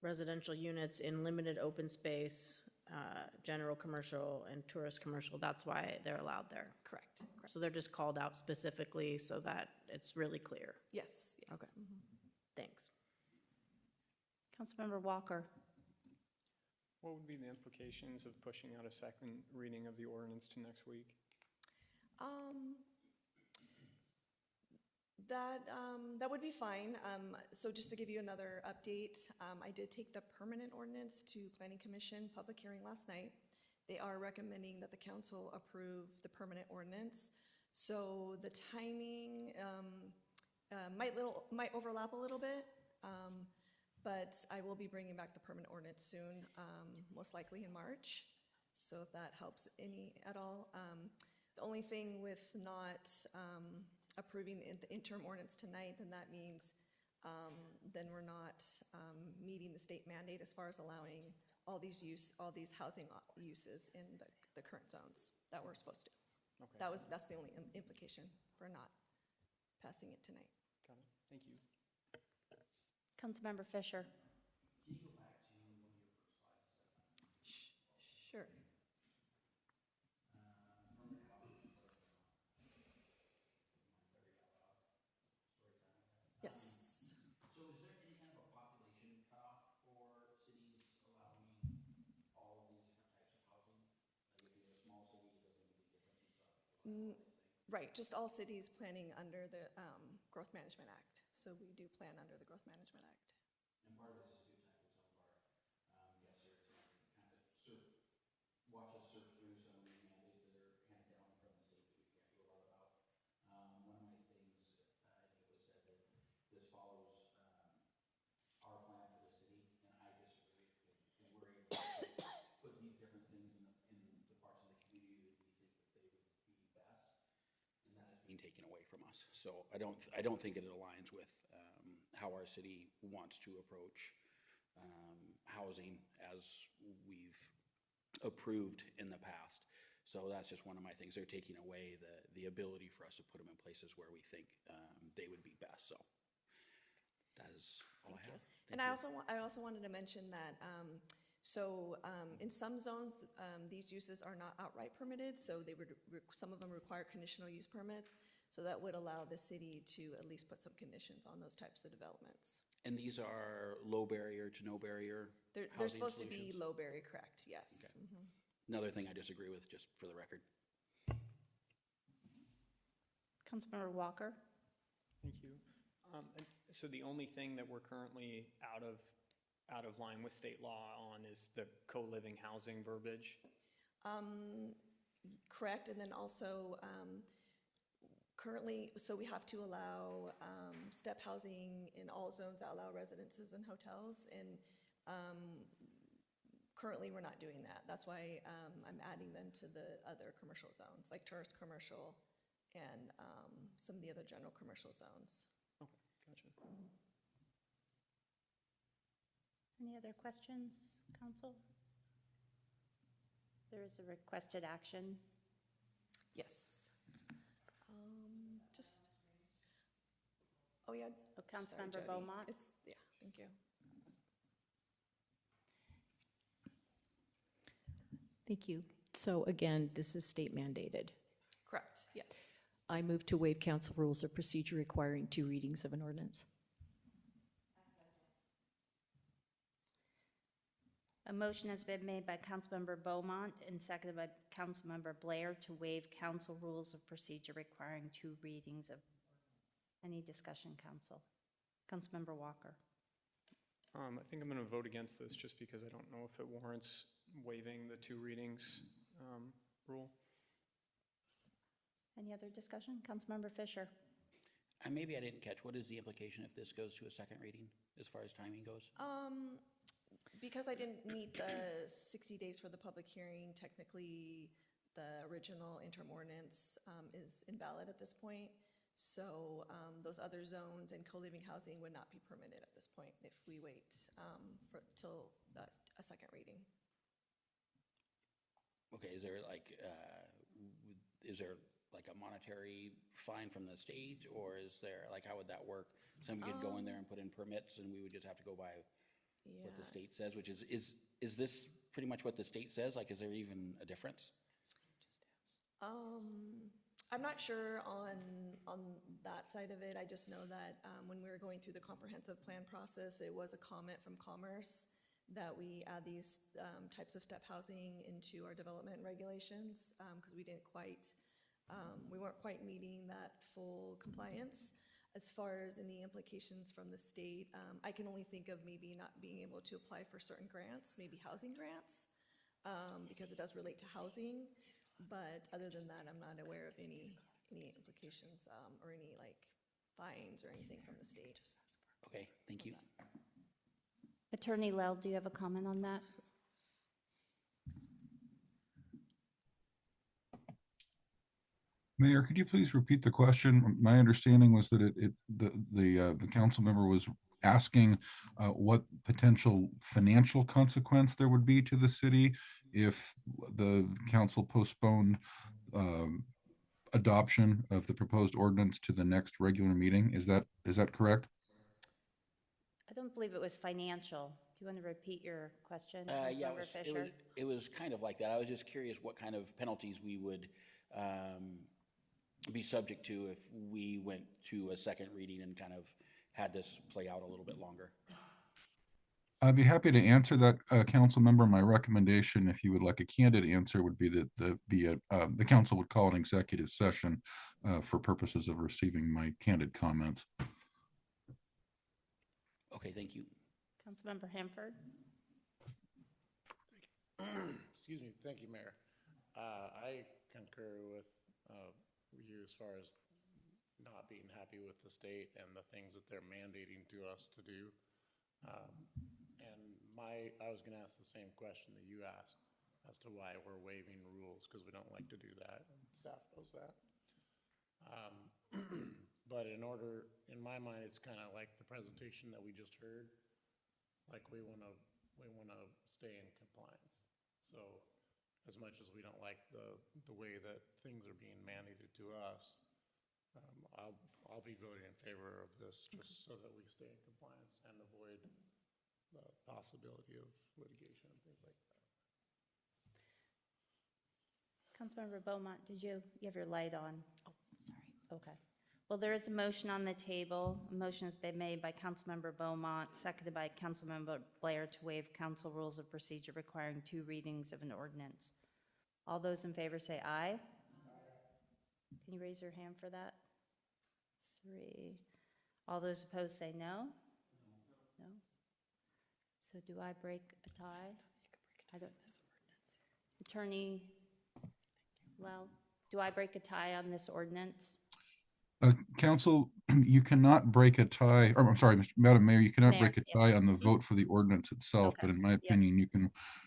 residential units in limited open space, general commercial, and tourist commercial, that's why they're allowed there? Correct. So they're just called out specifically so that it's really clear? Yes. Okay. Thanks. Councilmember Walker. What would be the implications of pushing out a second reading of the ordinance to next week? That would be fine. So just to give you another update, I did take the permanent ordinance to Planning Commission public hearing last night. They are recommending that the council approve the permanent ordinance. So the timing might overlap a little bit, but I will be bringing back the permanent ordinance soon, most likely in March. So if that helps any at all. The only thing with not approving the interim ordinance tonight, then that means then we're not meeting the state mandate as far as allowing all these housing uses in the current zones that we're supposed to. Okay. That's the only implication for not passing it tonight. Got it. Thank you. Councilmember Fisher. Can you go back to one of your first slides? Sure. Yes. So is there any kind of a population cutoff for cities allowing all of these different types of housing? Like if you're a small city, it doesn't make a big difference and stuff. Right, just all cities planning under the Growth Management Act. So we do plan under the Growth Management Act. And part of this is a good time for some of our guests here to kind of watch us surf through some of these mandates that are handed down from the state that we can't do a lot about. One of my things, I think it was said that this follows our plan for the city, and I disagree. And we're able to put these different things in the parts of the community that we think that they would be best, and that is being taken away from us. So I don't think it aligns with how our city wants to approach housing as we've approved in the past. So that's just one of my things. They're taking away the ability for us to put them in places where we think they would be best. So that is all I have. And I also wanted to mention that in some zones, these uses are not outright permitted, so some of them require conditional use permits. So that would allow the city to at least put some conditions on those types of developments. And these are low barrier to no barrier They're housing supposed to be solutions? low barrier, correct? Yes. Okay. Mhm. Another thing I disagree with, just for the record. Councilmember Walker. Thank you. And so the only thing that we're currently out of line with state law on is the co-living housing verbiage. Correct, and then also currently, so we have to allow step housing in all zones that allow residences and hotels, and currently we're not doing that. That's why I'm adding them to the other commercial zones, like tourist commercial and some of the other general commercial zones. Okay, gotcha. Any other questions, council? There is a requested action. Yes. Oh yeah. Oh, Sorry, Councilmember Jody. Beaumont. Yeah, thank you. Thank you. So again, this is state mandated. Correct, yes. I move to waive council rules of procedure requiring 2 readings of an ordinance. A motion has been made by Councilmember Beaumont and seconded by Councilmember Blair to waive council rules of procedure requiring 2 readings of. Any discussion, council? Councilmember Walker. I think I'm going to vote against this just because I don't know if it warrants waiving the 2 readings rule. Any other discussion? Councilmember Fisher. Maybe I didn't catch, what is the implication if this goes to a second reading as far as timing goes? Because I didn't meet the 60 days for the public hearing, technically the original interim ordinance is invalid at this point. So those other zones and co-living housing would not be permitted at this point if we wait till a second reading. Okay, is there like a monetary fine from the state, or is there, like, how would that work? Somebody could go in there and put in permits and we would just have to go by what the state says, which is this pretty much what the state says? Like, is there even a difference? I'm not sure on that side of it. I just know that when we were going through the comprehensive plan process, it was a comment from Commerce that we add these types of step housing into our development regulations because we weren't quite meeting that full compliance. As far as any implications from the state, I can only think of maybe not being able to apply for certain grants, maybe housing grants, because it does relate to housing. But other than that, I'm not aware of any implications or any like fines or anything from the state. Okay, thank you. Attorney Lell, do you have a comment on that? Mayor, could you please repeat the question? My understanding was that the council member was asking what potential financial consequence there would be to the city if the council postponed um, adoption of the proposed ordinance to the next regular meeting. Is that correct? I don't believe it was financial. Do you want to repeat your question, Yeah, Councilmember Fisher? it was kind of like that. I was just curious what kind of penalties we would be subject to if we went to a second reading and kind of had this play out a little bit longer. I'd be happy to answer that, council member. My recommendation, if you would like a candid answer, would be that the council would call an executive session for purposes of receiving my candid comments. Okay, thank you. Councilmember Hanford? Excuse me. Thank you, Mayor. I concur with you as far as not being happy with the state and the things that they're mandating to us to do. I was going to ask the same question that you asked as to why we're waiving rules, because we don't like to do that, and staff knows that. But in my mind, it's kind of like the presentation that we just heard. Like we want to stay in compliance. So as much as we don't like the way that things are being mandated to us, I'll be voting in favor of this just so that we stay in compliance and avoid the possibility of litigation and things like that. Councilmember Beaumont, you have your light on? Oh, sorry. Okay. Well, there is a motion on the table. A motion has been made by Councilmember Beaumont, seconded by Councilmember Blair to waive council rules of procedure requiring 2 readings of an ordinance. All those in favor say aye. Aye. Can you raise your hand for that? 3. All those opposed say no. No. So do I break a tie? I don't. Attorney Well, do I break a tie on this ordinance? Council, you cannot break a tie, or I'm sorry, Madam Mayor, you cannot break a tie on the vote for the ordinance itself, Okay. but in my Yep. opinion,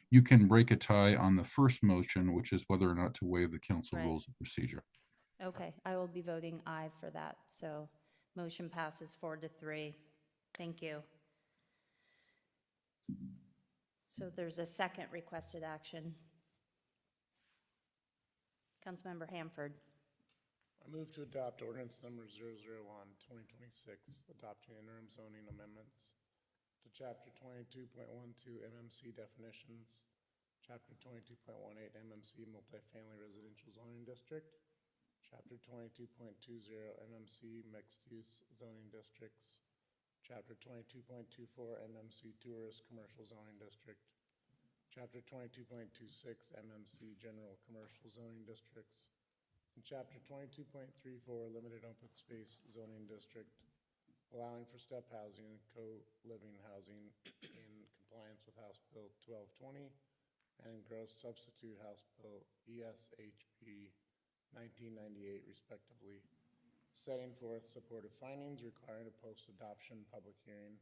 you can break a tie on the first motion, which is whether or not to waive the council Right. rules of procedure. Okay, I will be voting aye for that. So motion passes 4-3. Thank you. So there's a second requested action. Councilmember Hanford. I move to adopt ordinance number 001/2026, adopting interim zoning amendments to chapter 22.12 MMC definitions, chapter 22.18 MMC multifamily residential zoning district, chapter 22.20 MMC mixed use zoning districts, chapter 22.24 MMC tourist commercial zoning district, chapter 22.26 MMC general commercial zoning districts, and chapter 22.34 limited open space zoning district, allowing for step housing and co-living housing in compliance with House Bill 1220 and gross substitute House Bill ESHP 1998 respectively, setting forth supportive findings, requiring a post-adoption public hearing,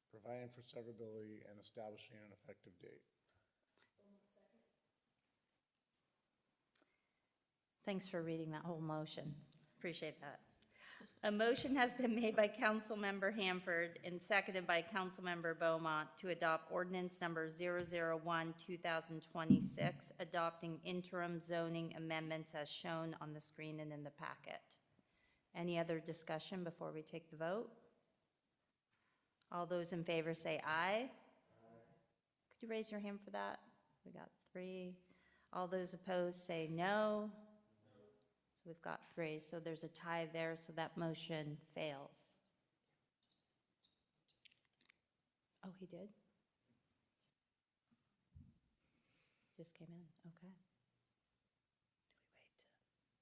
providing for severability, and establishing an effective date. Thanks for reading that whole motion. Appreciate that. A motion has been made by Councilmember Hanford and seconded by Councilmember Beaumont to adopt ordinance number 001/2026, adopting interim zoning amendments as shown on the screen and in the packet. Any other discussion before we take the vote? All those in favor say aye. Aye. Could you raise your hand for that? We got 3. All those opposed say no. So we've got 3. So there's a tie there, so that motion fails. Oh, he did? Just came in. Okay.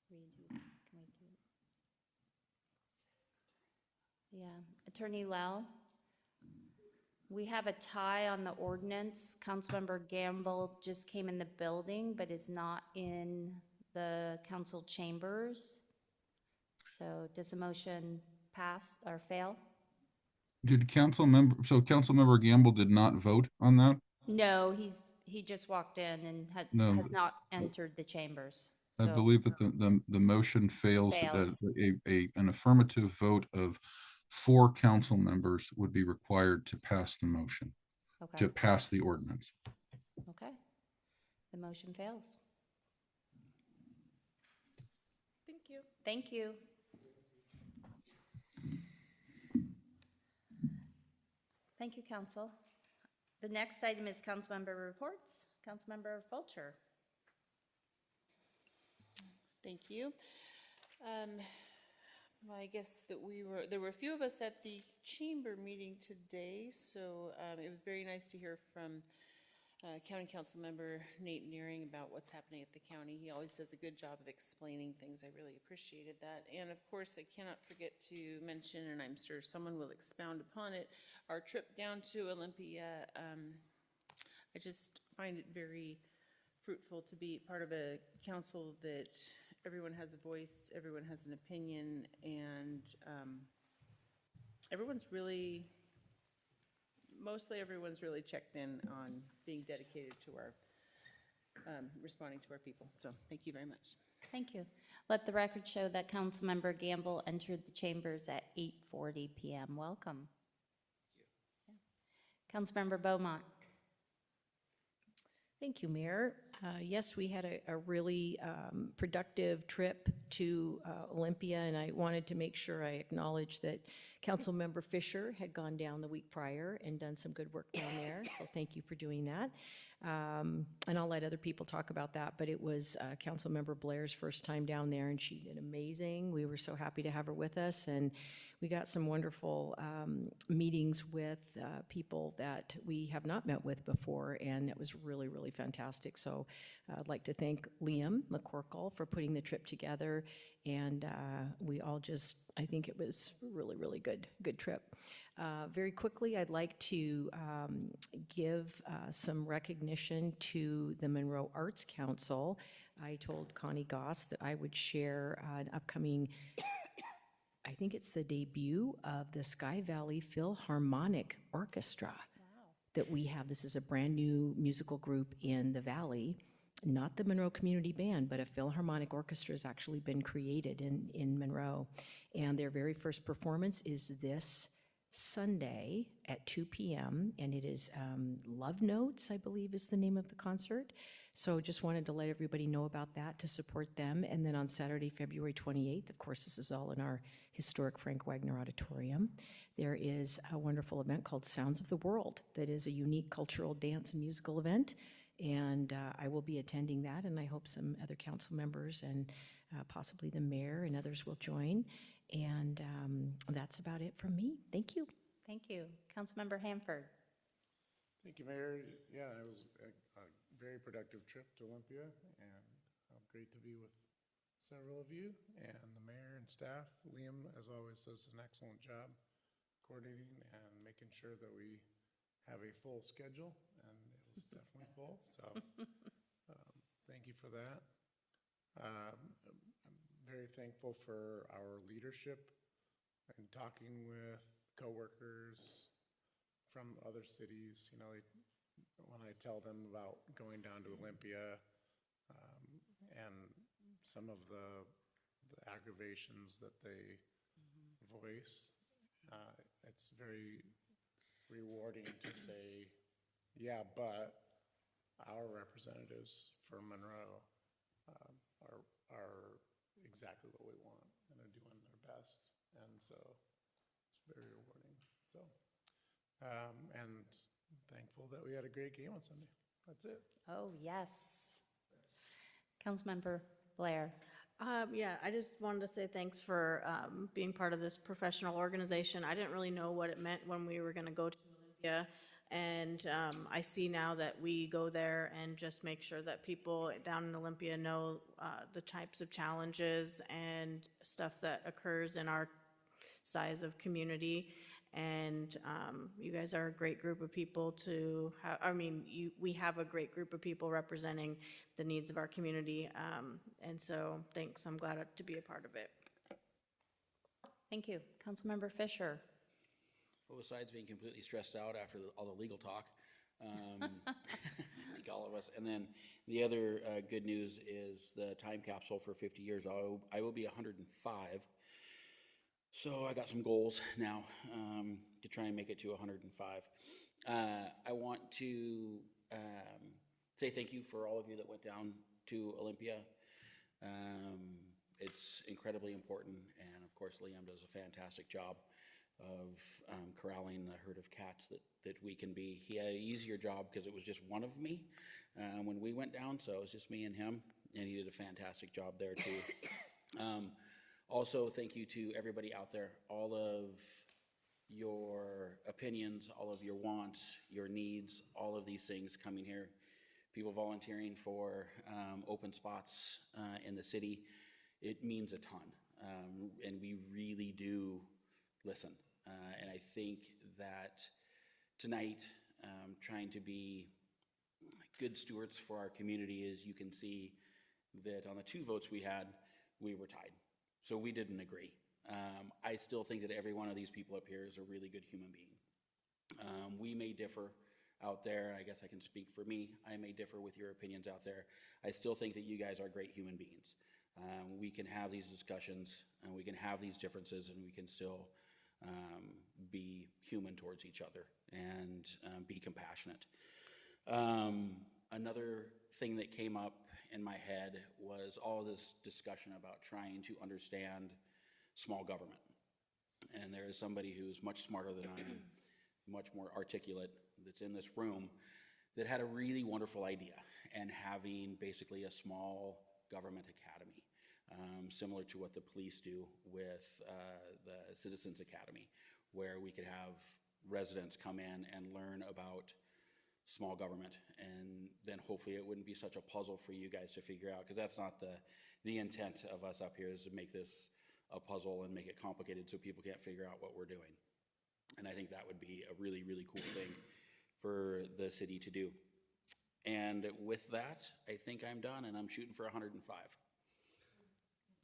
Do we wait to redo? Can we do? Yeah. Attorney Lau, we have a tie on the ordinance. Councilmember Gamble just came in the building, but is not in the council chambers. So does the motion pass or fail? Did Councilmember Gamble did not vote on that? No, he just walked in and No. has not entered the chambers. I So- believe that the motion fails. Fails. An affirmative vote of 4 council members would be required to pass the motion, Okay, to pass the ordinance. okay. The motion fails. Thank you. Thank you. Thank you, council. The next item is council member reports. Councilmember Fulcher. Thank you. Well, I guess that there were a few of us at the chamber meeting today, so it was very nice to hear from County Council Member Nate Nearing about what's happening at the county. He always does a good job of explaining things. I really appreciated that. And of course, I cannot forget to mention, and I'm sure someone will expound upon it, our trip down to Olympia. I just find it very fruitful to be part of a council that everyone has a voice, everyone has an opinion, and mostly everyone's really checked in on being dedicated to our, responding to our people. So thank you very much. Thank you. Let the record show that Councilmember Gamble entered the chambers at 8:40 p.m. Welcome. Councilmember Beaumont. Thank you, Mayor. Yes, we had a really productive trip to Olympia, and I wanted to make sure I acknowledge that Councilmember Fisher had gone down the week prior and done some good work down there, so thank you for doing that. And I'll let other people talk about that, but it was Councilmember Blair's first time down there, and she did amazing. We were so happy to have her with us, and we got some wonderful meetings with people that we have not met with before, and it was really, really fantastic. So I'd like to thank Liam McCorkle for putting the trip together, and we all just, I think it was really, really good trip. Very quickly, I'd like to give some recognition to the Monroe Arts Council. I told Connie Goss that I would share an upcoming, I think it's the debut of the Sky Valley Philharmonic Orchestra that we have. This is a brand new musical group in the Valley, not the Monroe Community Band, but a Philharmonic Orchestra has actually been created in Monroe. And their very first performance is this Sunday at 2 p.m. and it is Love Notes, I believe is the name of the concert. So just wanted to let everybody know about that to support them. And then on Saturday, February 28th, of course, this is all in our historic Frank Wagner Auditorium, there is a wonderful event called Sounds of the World that is a unique cultural dance and musical event. And I will be attending that, and I hope some other council members and possibly the mayor and others will join. And that's about it from me. Thank you. Thank you. Councilmember Hanford. Thank you, Mayor. Yeah, it was a very productive trip to Olympia, and great to be with several of you, and the mayor and staff. Liam, as always, does an excellent job coordinating and making sure that we have a full schedule, and it was definitely full, so thank you for that. I'm very thankful for our leadership and talking with coworkers from other cities. You know, when I tell them about going down to Olympia and some of the aggravations that they voice, it's very rewarding to say, yeah, but our representatives for Monroe are exactly what we want and are doing their best. And so it's very rewarding. So, and thankful that we had a great game on Sunday. That's it. Oh, yes. Councilmember Blair. Yeah, I just wanted to say thanks for being part of this professional organization. I didn't really know what it meant when we were going to go to Olympia, and I see now that we go there and just make sure that people down in Olympia know the types of challenges and stuff that occurs in our size of community. And you guys are a great group of people to have. I mean, we have a great group of people representing the needs of our community. And so thanks. I'm glad to be a part of it. Thank you. Councilmember Fisher. Well, besides being completely stressed out after all the legal talk, thank all of us. And then the other good news is the time capsule for 50 years. I will be 105. So I got some goals now to try and make it to 105. I want to say thank you for all of you that went down to Olympia. It's incredibly important, and of course Liam does a fantastic job of corralling the herd of cats that we can be. He had an easier job because it was just one of me when we went down, so it was just me and him, and he did a fantastic job there too. Also, thank you to everybody out there, all of your opinions, all of your wants, your needs, all of these things coming here. People volunteering for open spots in the city. It means a ton, and we really do listen. And I think that tonight, trying to be good stewards for our community is, you can see that on the 2 votes we had, we were tied. So we didn't agree. I still think that every one of these people up here is a really good human being. We may differ out there. I guess I can speak for me. I may differ with your opinions out there. I still think that you guys are great human beings. We can have these discussions, and we can have these differences, and we can still be human towards each other and be compassionate. Another thing that came up in my head was all this discussion about trying to understand small government. And there is somebody who's much smarter than I am, much more articulate, that's in this room, that had a really wonderful idea, and having basically a small government academy, similar to what the police do with the Citizens Academy, where we could have residents come in and learn about small government, and then hopefully it wouldn't be such a puzzle for you guys to figure out, because that's not the intent of us up here, is to make this a puzzle and make it complicated so people can't figure out what we're doing. And I think that would be a really, really cool thing for the city to do. And with that, I think I'm done, and I'm shooting for 105.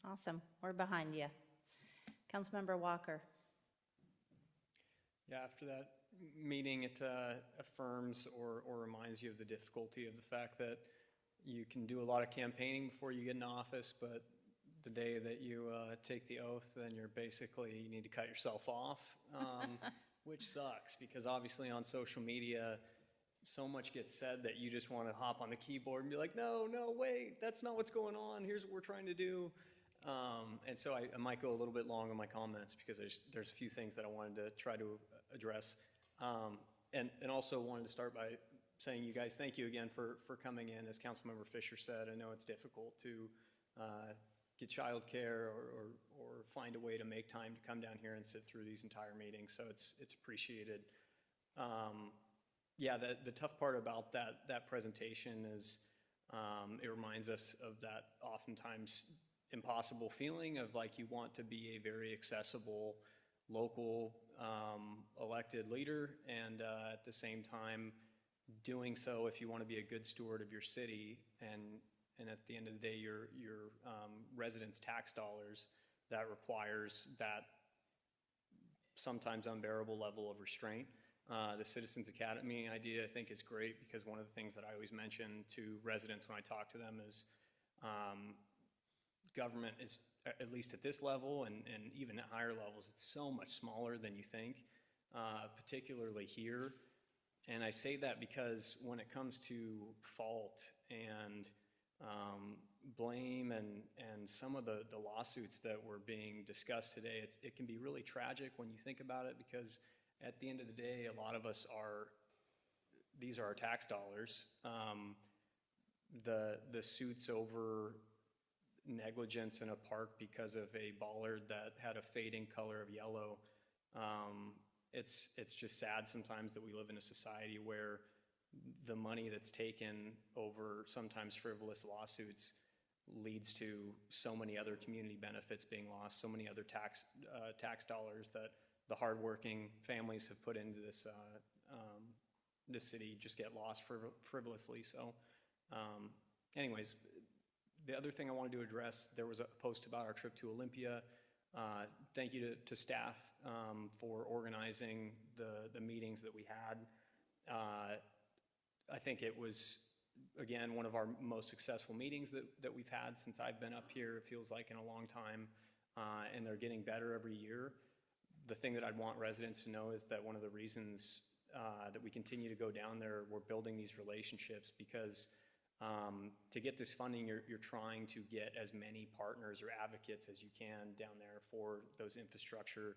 Awesome. We're behind you. Councilmember Walker. Yeah, after that meeting, it affirms or reminds you of the difficulty of the fact that you can do a lot of campaigning before you get in office, but the day that you take the oath, then you need to cut yourself off, which sucks, because obviously on social media, so much gets said that you just want to hop on the keyboard and be like, no, wait, that's not what's going on. Here's what we're trying to do. And so I might go a little bit long on my comments, because there's a few things that I wanted to try to address. And also wanted to start by saying, you guys, thank you again for coming in. As Councilmember Fisher said, I know it's difficult to get childcare or find a way to make time to come down here and sit through these entire meetings, so it's appreciated. Yeah, the tough part about that presentation is it reminds us of that oftentimes impossible feeling of like you want to be a very accessible local elected leader, and at the same time doing so, if you want to be a good steward of your city and at the end of the day your residents' tax dollars, that requires that sometimes unbearable level of restraint. The Citizens Academy idea I think is great, because one of the things that I always mention to residents when I talk to them is government is, at least at this level and even at higher levels, it's so much smaller than you think, particularly here. And I say that because when it comes to fault and blame and some of the lawsuits that were being discussed today, it can be really tragic when you think about it, because at the end of the day, a lot of us these are our tax dollars. The suits over negligence in a park because of a bollard that had a fading color of yellow, it's just sad sometimes that we live in a society where the money that's taken over sometimes frivolous lawsuits leads to so many other community benefits being lost, so many other tax dollars that the hardworking families have put into this city just get lost frivolously. So anyways, the other thing I wanted to address, there was a post about our trip to Olympia. Thank you to staff for organizing the meetings that we had. I think it was again, one of our most successful meetings that we've had since I've been up here, it feels like in a long time, and they're getting better every year. The thing that I'd want residents to know is that one of the reasons that we continue to go down there, we're building these relationships because to get this funding, you're trying to get as many partners or advocates as you can down there for those infrastructure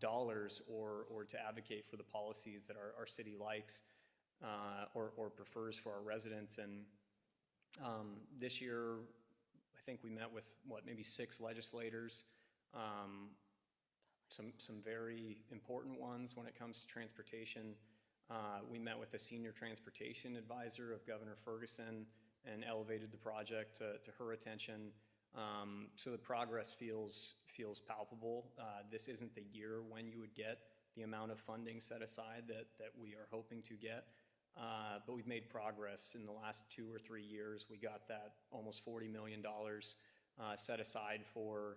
dollars, or to advocate for the policies that our city likes or prefers for our residents. And this year, I think we met with, maybe 6 legislators, some very important ones when it comes to transportation. We met with the senior transportation advisor of Governor Ferguson and elevated the project to her attention. So the progress feels palpable. This isn't the year when you would get the amount of funding set aside that we are hoping to get. But we've made progress in the last 2 or 3 years. We got that almost $40 million set aside for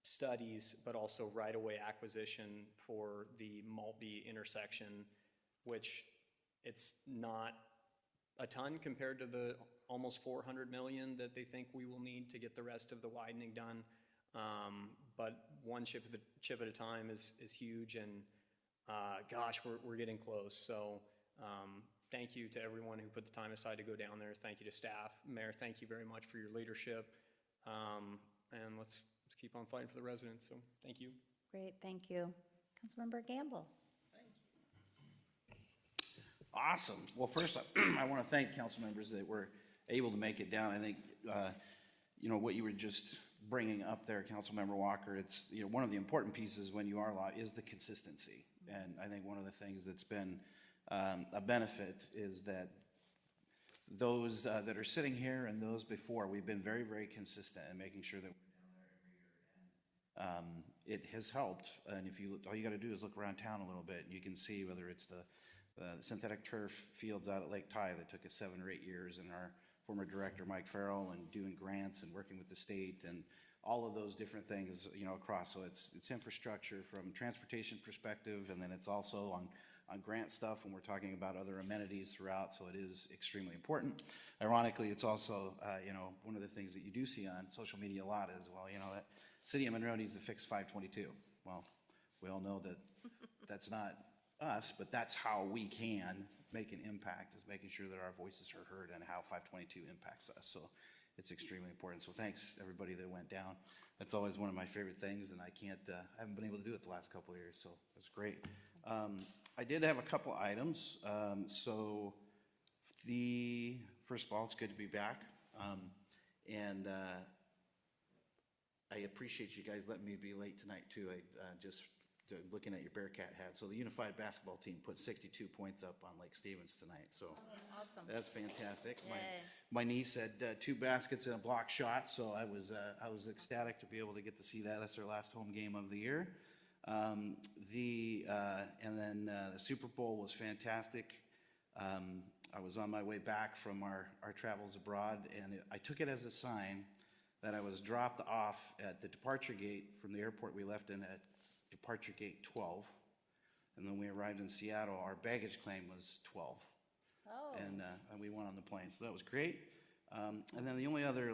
studies, but also right-of-way acquisition for the Maltby intersection, which it's not a ton compared to the almost $400 million that they think we will need to get the rest of the widening done. But one chip at a time is huge, and gosh, we're getting close. So thank you to everyone who put the time aside to go down there. Thank you to staff. Mayor, thank you very much for your leadership. And let's keep on fighting for the residents. So thank you. Great, thank you. Councilmember Gamble. Awesome. Well, first, I want to thank council members that were able to make it down. I think, what you were just bringing up there, Councilmember Walker, it's, one of the important pieces when you are law is the consistency. And I think one of the things that's been a benefit is that those that are sitting here and those before, we've been very, very consistent in making sure that we're down there every year. And it has helped. And if you look, all you got to do is look around town a little bit, and you can see whether it's the synthetic turf fields out at Lake Ty that took us 7 or 8 years, and our former director Mike Farrell, and doing grants and working with the state and all of those different things, across. So it's infrastructure from transportation perspective, and then it's also on grant stuff when we're talking about other amenities throughout. So it is extremely important. Ironically, it's also, one of the things that you do see on social media a lot is, that City of Monroe needs to fix 522. Well, we all know that that's not us, but that's how we can make an impact, is making sure that our voices are heard and how 522 impacts us. So it's extremely important. So thanks everybody that went down. That's always one of my favorite things, and I haven't been able to do it the last couple of years, so it's great. I did have a couple items. So first of all, it's good to be back. And I appreciate you guys letting me be late tonight too. Just looking at your Bearcat hat. So the unified basketball team put 62 points up on Lake Stevens tonight. So awesome. That's fantastic. My niece had 2 baskets and a block shot, so I was ecstatic to be able to get to see that. That's their last home game of the year. And then the Super Bowl was fantastic. I was on my way back from our travels abroad, and I took it as a sign that I was dropped off at the departure gate from the airport we left in at departure gate 12. And then we arrived in Seattle, our baggage claim was 12. Oh. And we went on the plane, so that was great. And then the only other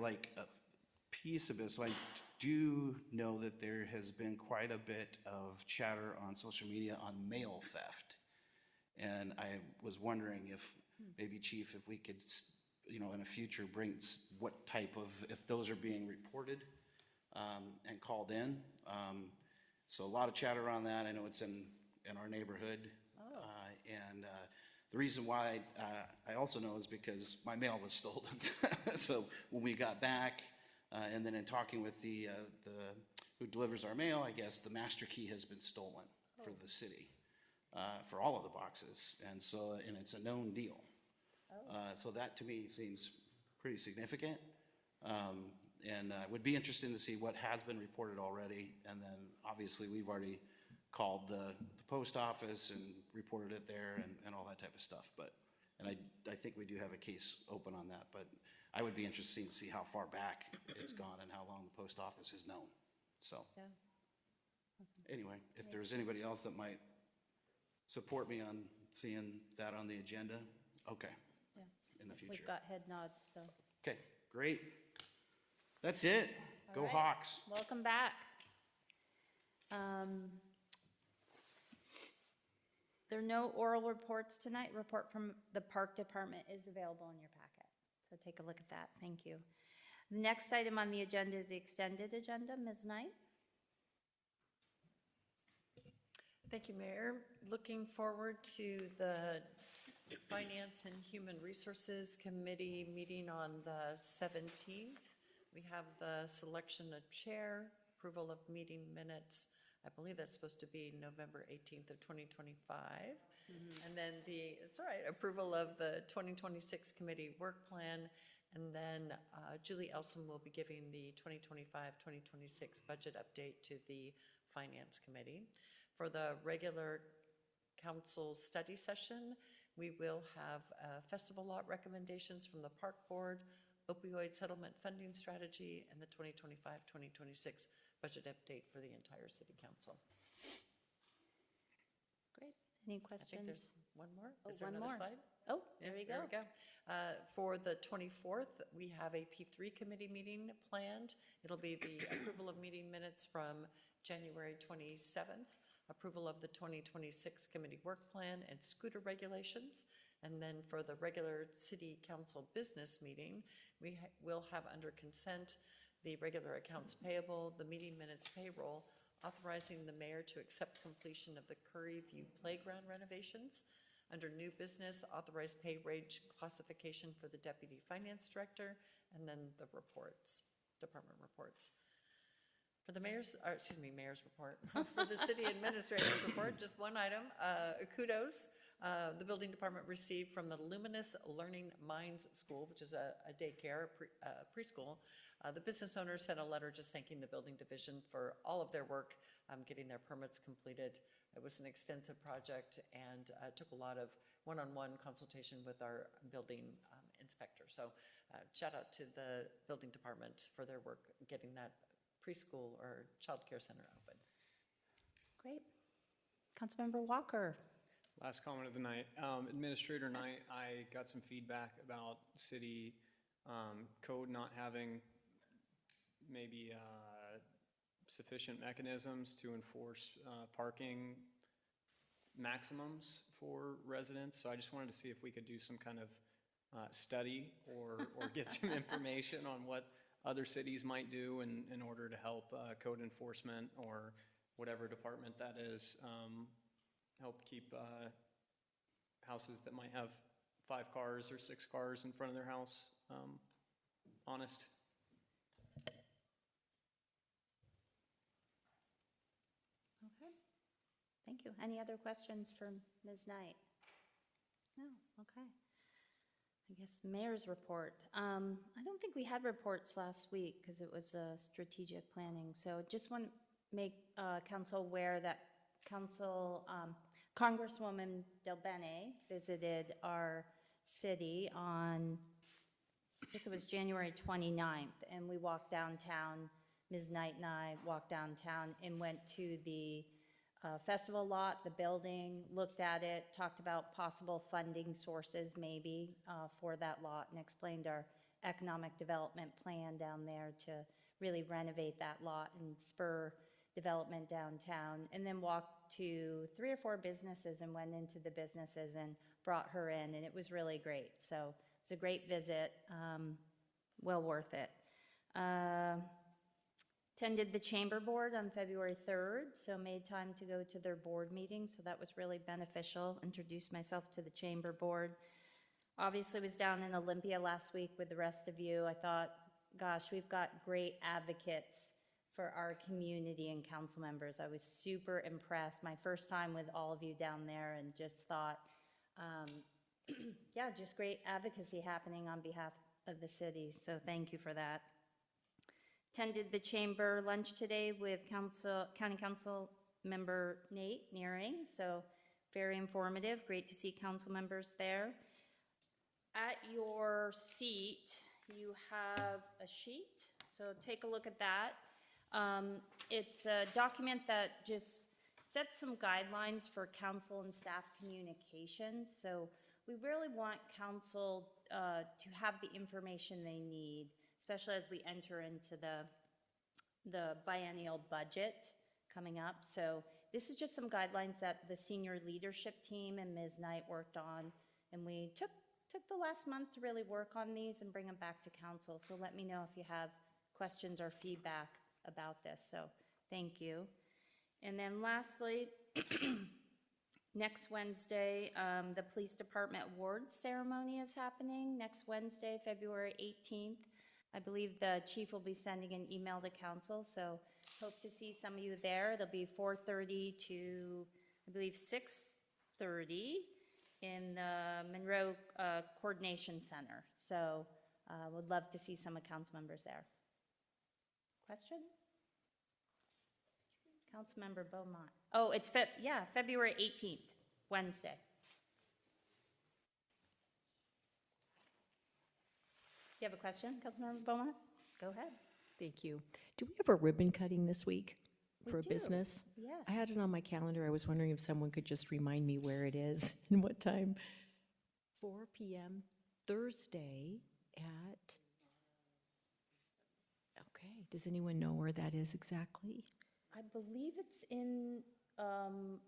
piece of it, so I do know that there has been quite a bit of chatter on social media on mail theft. And I was wondering if maybe, Chief, if we could, in a future bring what type of, if those are being reported and called in. So a lot of chatter on that. I know it's in our neighborhood. Oh. And the reason why I also know is because my mail was stolen. So when we got back, and then in talking with the who delivers our mail, I guess the master key has been stolen for the city, for all of the boxes. And it's a known deal. Oh. So that to me seems pretty significant. And it would be interesting to see what has been reported already. And then obviously we've already called the post office and reported it there and all that type of stuff. And I think we do have a case open on that, but I would be interested to see how far back it's gone and how long the post office is known. So Yeah. anyway, if there's anybody else that might support me on seeing that on the agenda, Okay, Yeah. in the future. We've got head nods, so. Okay, great. That's it. All Go right. Hawks. Welcome back. There are no oral reports tonight. Report from the Park Department is available in your packet. So take a look at that. Thank you. The next item on the agenda is the extended agenda. Ms. Knight? Thank you, Mayor. Looking forward to the Finance and Human Resources Committee meeting on the 17th. We have the selection of chair, approval of meeting minutes. I believe that's supposed to be November 18th of 2025. And then it's all right, approval of the 2026 committee work plan. And then Julie Elson will be giving the 2025-2026 budget update to the Finance Committee. For the regular council study session, we will have festival lot recommendations from the Park Board, opioid settlement funding strategy, and the 2025-2026 budget update for the entire city council. Great. Any I questions? think there's one more. Oh, Is there one another more. slide? Oh, there you go. There we go. For the 24th, we have a P3 committee meeting planned. It'll be the approval of meeting minutes from January 27th, approval of the 2026 committee work plan and scooter regulations. And then for the regular city council business meeting, we will have under consent the regular accounts payable, the meeting minutes payroll, authorizing the mayor to accept completion of the Curry View Playground renovations. Under new business, authorized pay wage classification for the deputy finance director, and then the reports, department reports. For the mayor's report. For the city administrator's report, just one item, kudos. The building department received from the Luminous Learning Minds School, which is a daycare, preschool. The business owner sent a letter just thanking the building division for all of their work getting their permits completed. It was an extensive project and took a lot of one-on-one consultation with our building inspector. So shout out to the building department for their work getting that preschool or child care center open. Great. Councilmember Walker. Last comment of the night. Administrator Knight, I got some feedback about city code not having maybe sufficient mechanisms to enforce parking maximums for residents. So I just wanted to see if we could do some kind of study or get some information on what other cities might do in order to help code enforcement or whatever department that is, help keep houses that might have 5 cars or 6 cars in front of their house honest. Okay. Thank you. Any other questions for Ms. Knight? No. Okay. I guess mayor's report. I don't think we had reports last week because it was strategic planning. So just want to make council aware that Congresswoman Del Bene visited our city on, I guess it was January 29th, and we walked downtown. Ms. Knight and I walked downtown and went to the festival lot, the building, looked at it, talked about possible funding sources maybe for that lot, and explained our economic development plan down there to really renovate that lot and spur development downtown, and then walked to 3 or 4 businesses and went into the businesses and brought her in, and it was really great. So it's a great visit, well worth it. Attended the Chamber Board on February 3rd, so made time to go to their board meeting, so that was really beneficial. Introduced myself to the Chamber Board. Obviously was down in Olympia last week with the rest of you. I thought, gosh, we've got great advocates for our community and council members. I was super impressed. My first time with all of you down there, and just thought, yeah, just great advocacy happening on behalf of the city, so thank you for that. Attended the chamber lunch today with County Council member Nate Nearing, so very informative. Great to see council members there. At your seat, you have a sheet, so take a look at that. It's a document that just sets some guidelines for council and staff communications. So we really want council to have the information they need, especially as we enter into the biennial budget coming up. So this is just some guidelines that the senior leadership team and Ms. Knight worked on, and we took the last month to really work on these and bring them back to council. So let me know if you have questions or feedback about this. So thank you. And then lastly, next Wednesday, the police department awards ceremony is happening next Wednesday, February 18th. I believe the chief will be sending an email to council, so hope to see some of you there. It'll be 4:30 to, I believe, 6:30 in the Monroe Coordination Center. So would love to see some of council members there. Question? Councilmember Beaumont. Oh, it's February 18th, Wednesday. You have a question, Councilmember Beaumont? Go ahead. Thank you. Do we have a ribbon cutting this week for a do, business? yes. I had it on my calendar. I was wondering if someone could just remind me where it is and what time. 4 p.m. Thursday at... Okay. Does anyone know where that is exactly? I believe it's in, on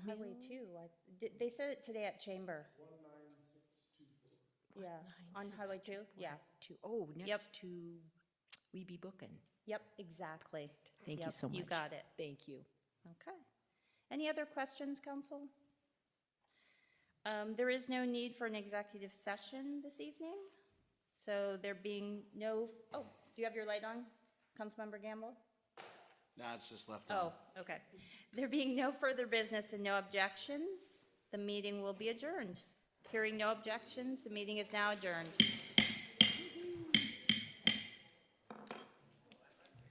Highway 2. They said it today at Chamber. 19624. Yeah, on Highway 2, yeah. Oh, next Yep. to We Be Bookin'. Yep, exactly. Thank you Yep, so much. You got it. Thank you. Okay. Any other questions, council? There is no need for an executive session this evening. So there being no, do you have your light on, Councilmember Gamble? No, it's just left on. Oh, okay. There being no further business and no objections, the meeting will be adjourned. Hearing no objections, the meeting is now adjourned.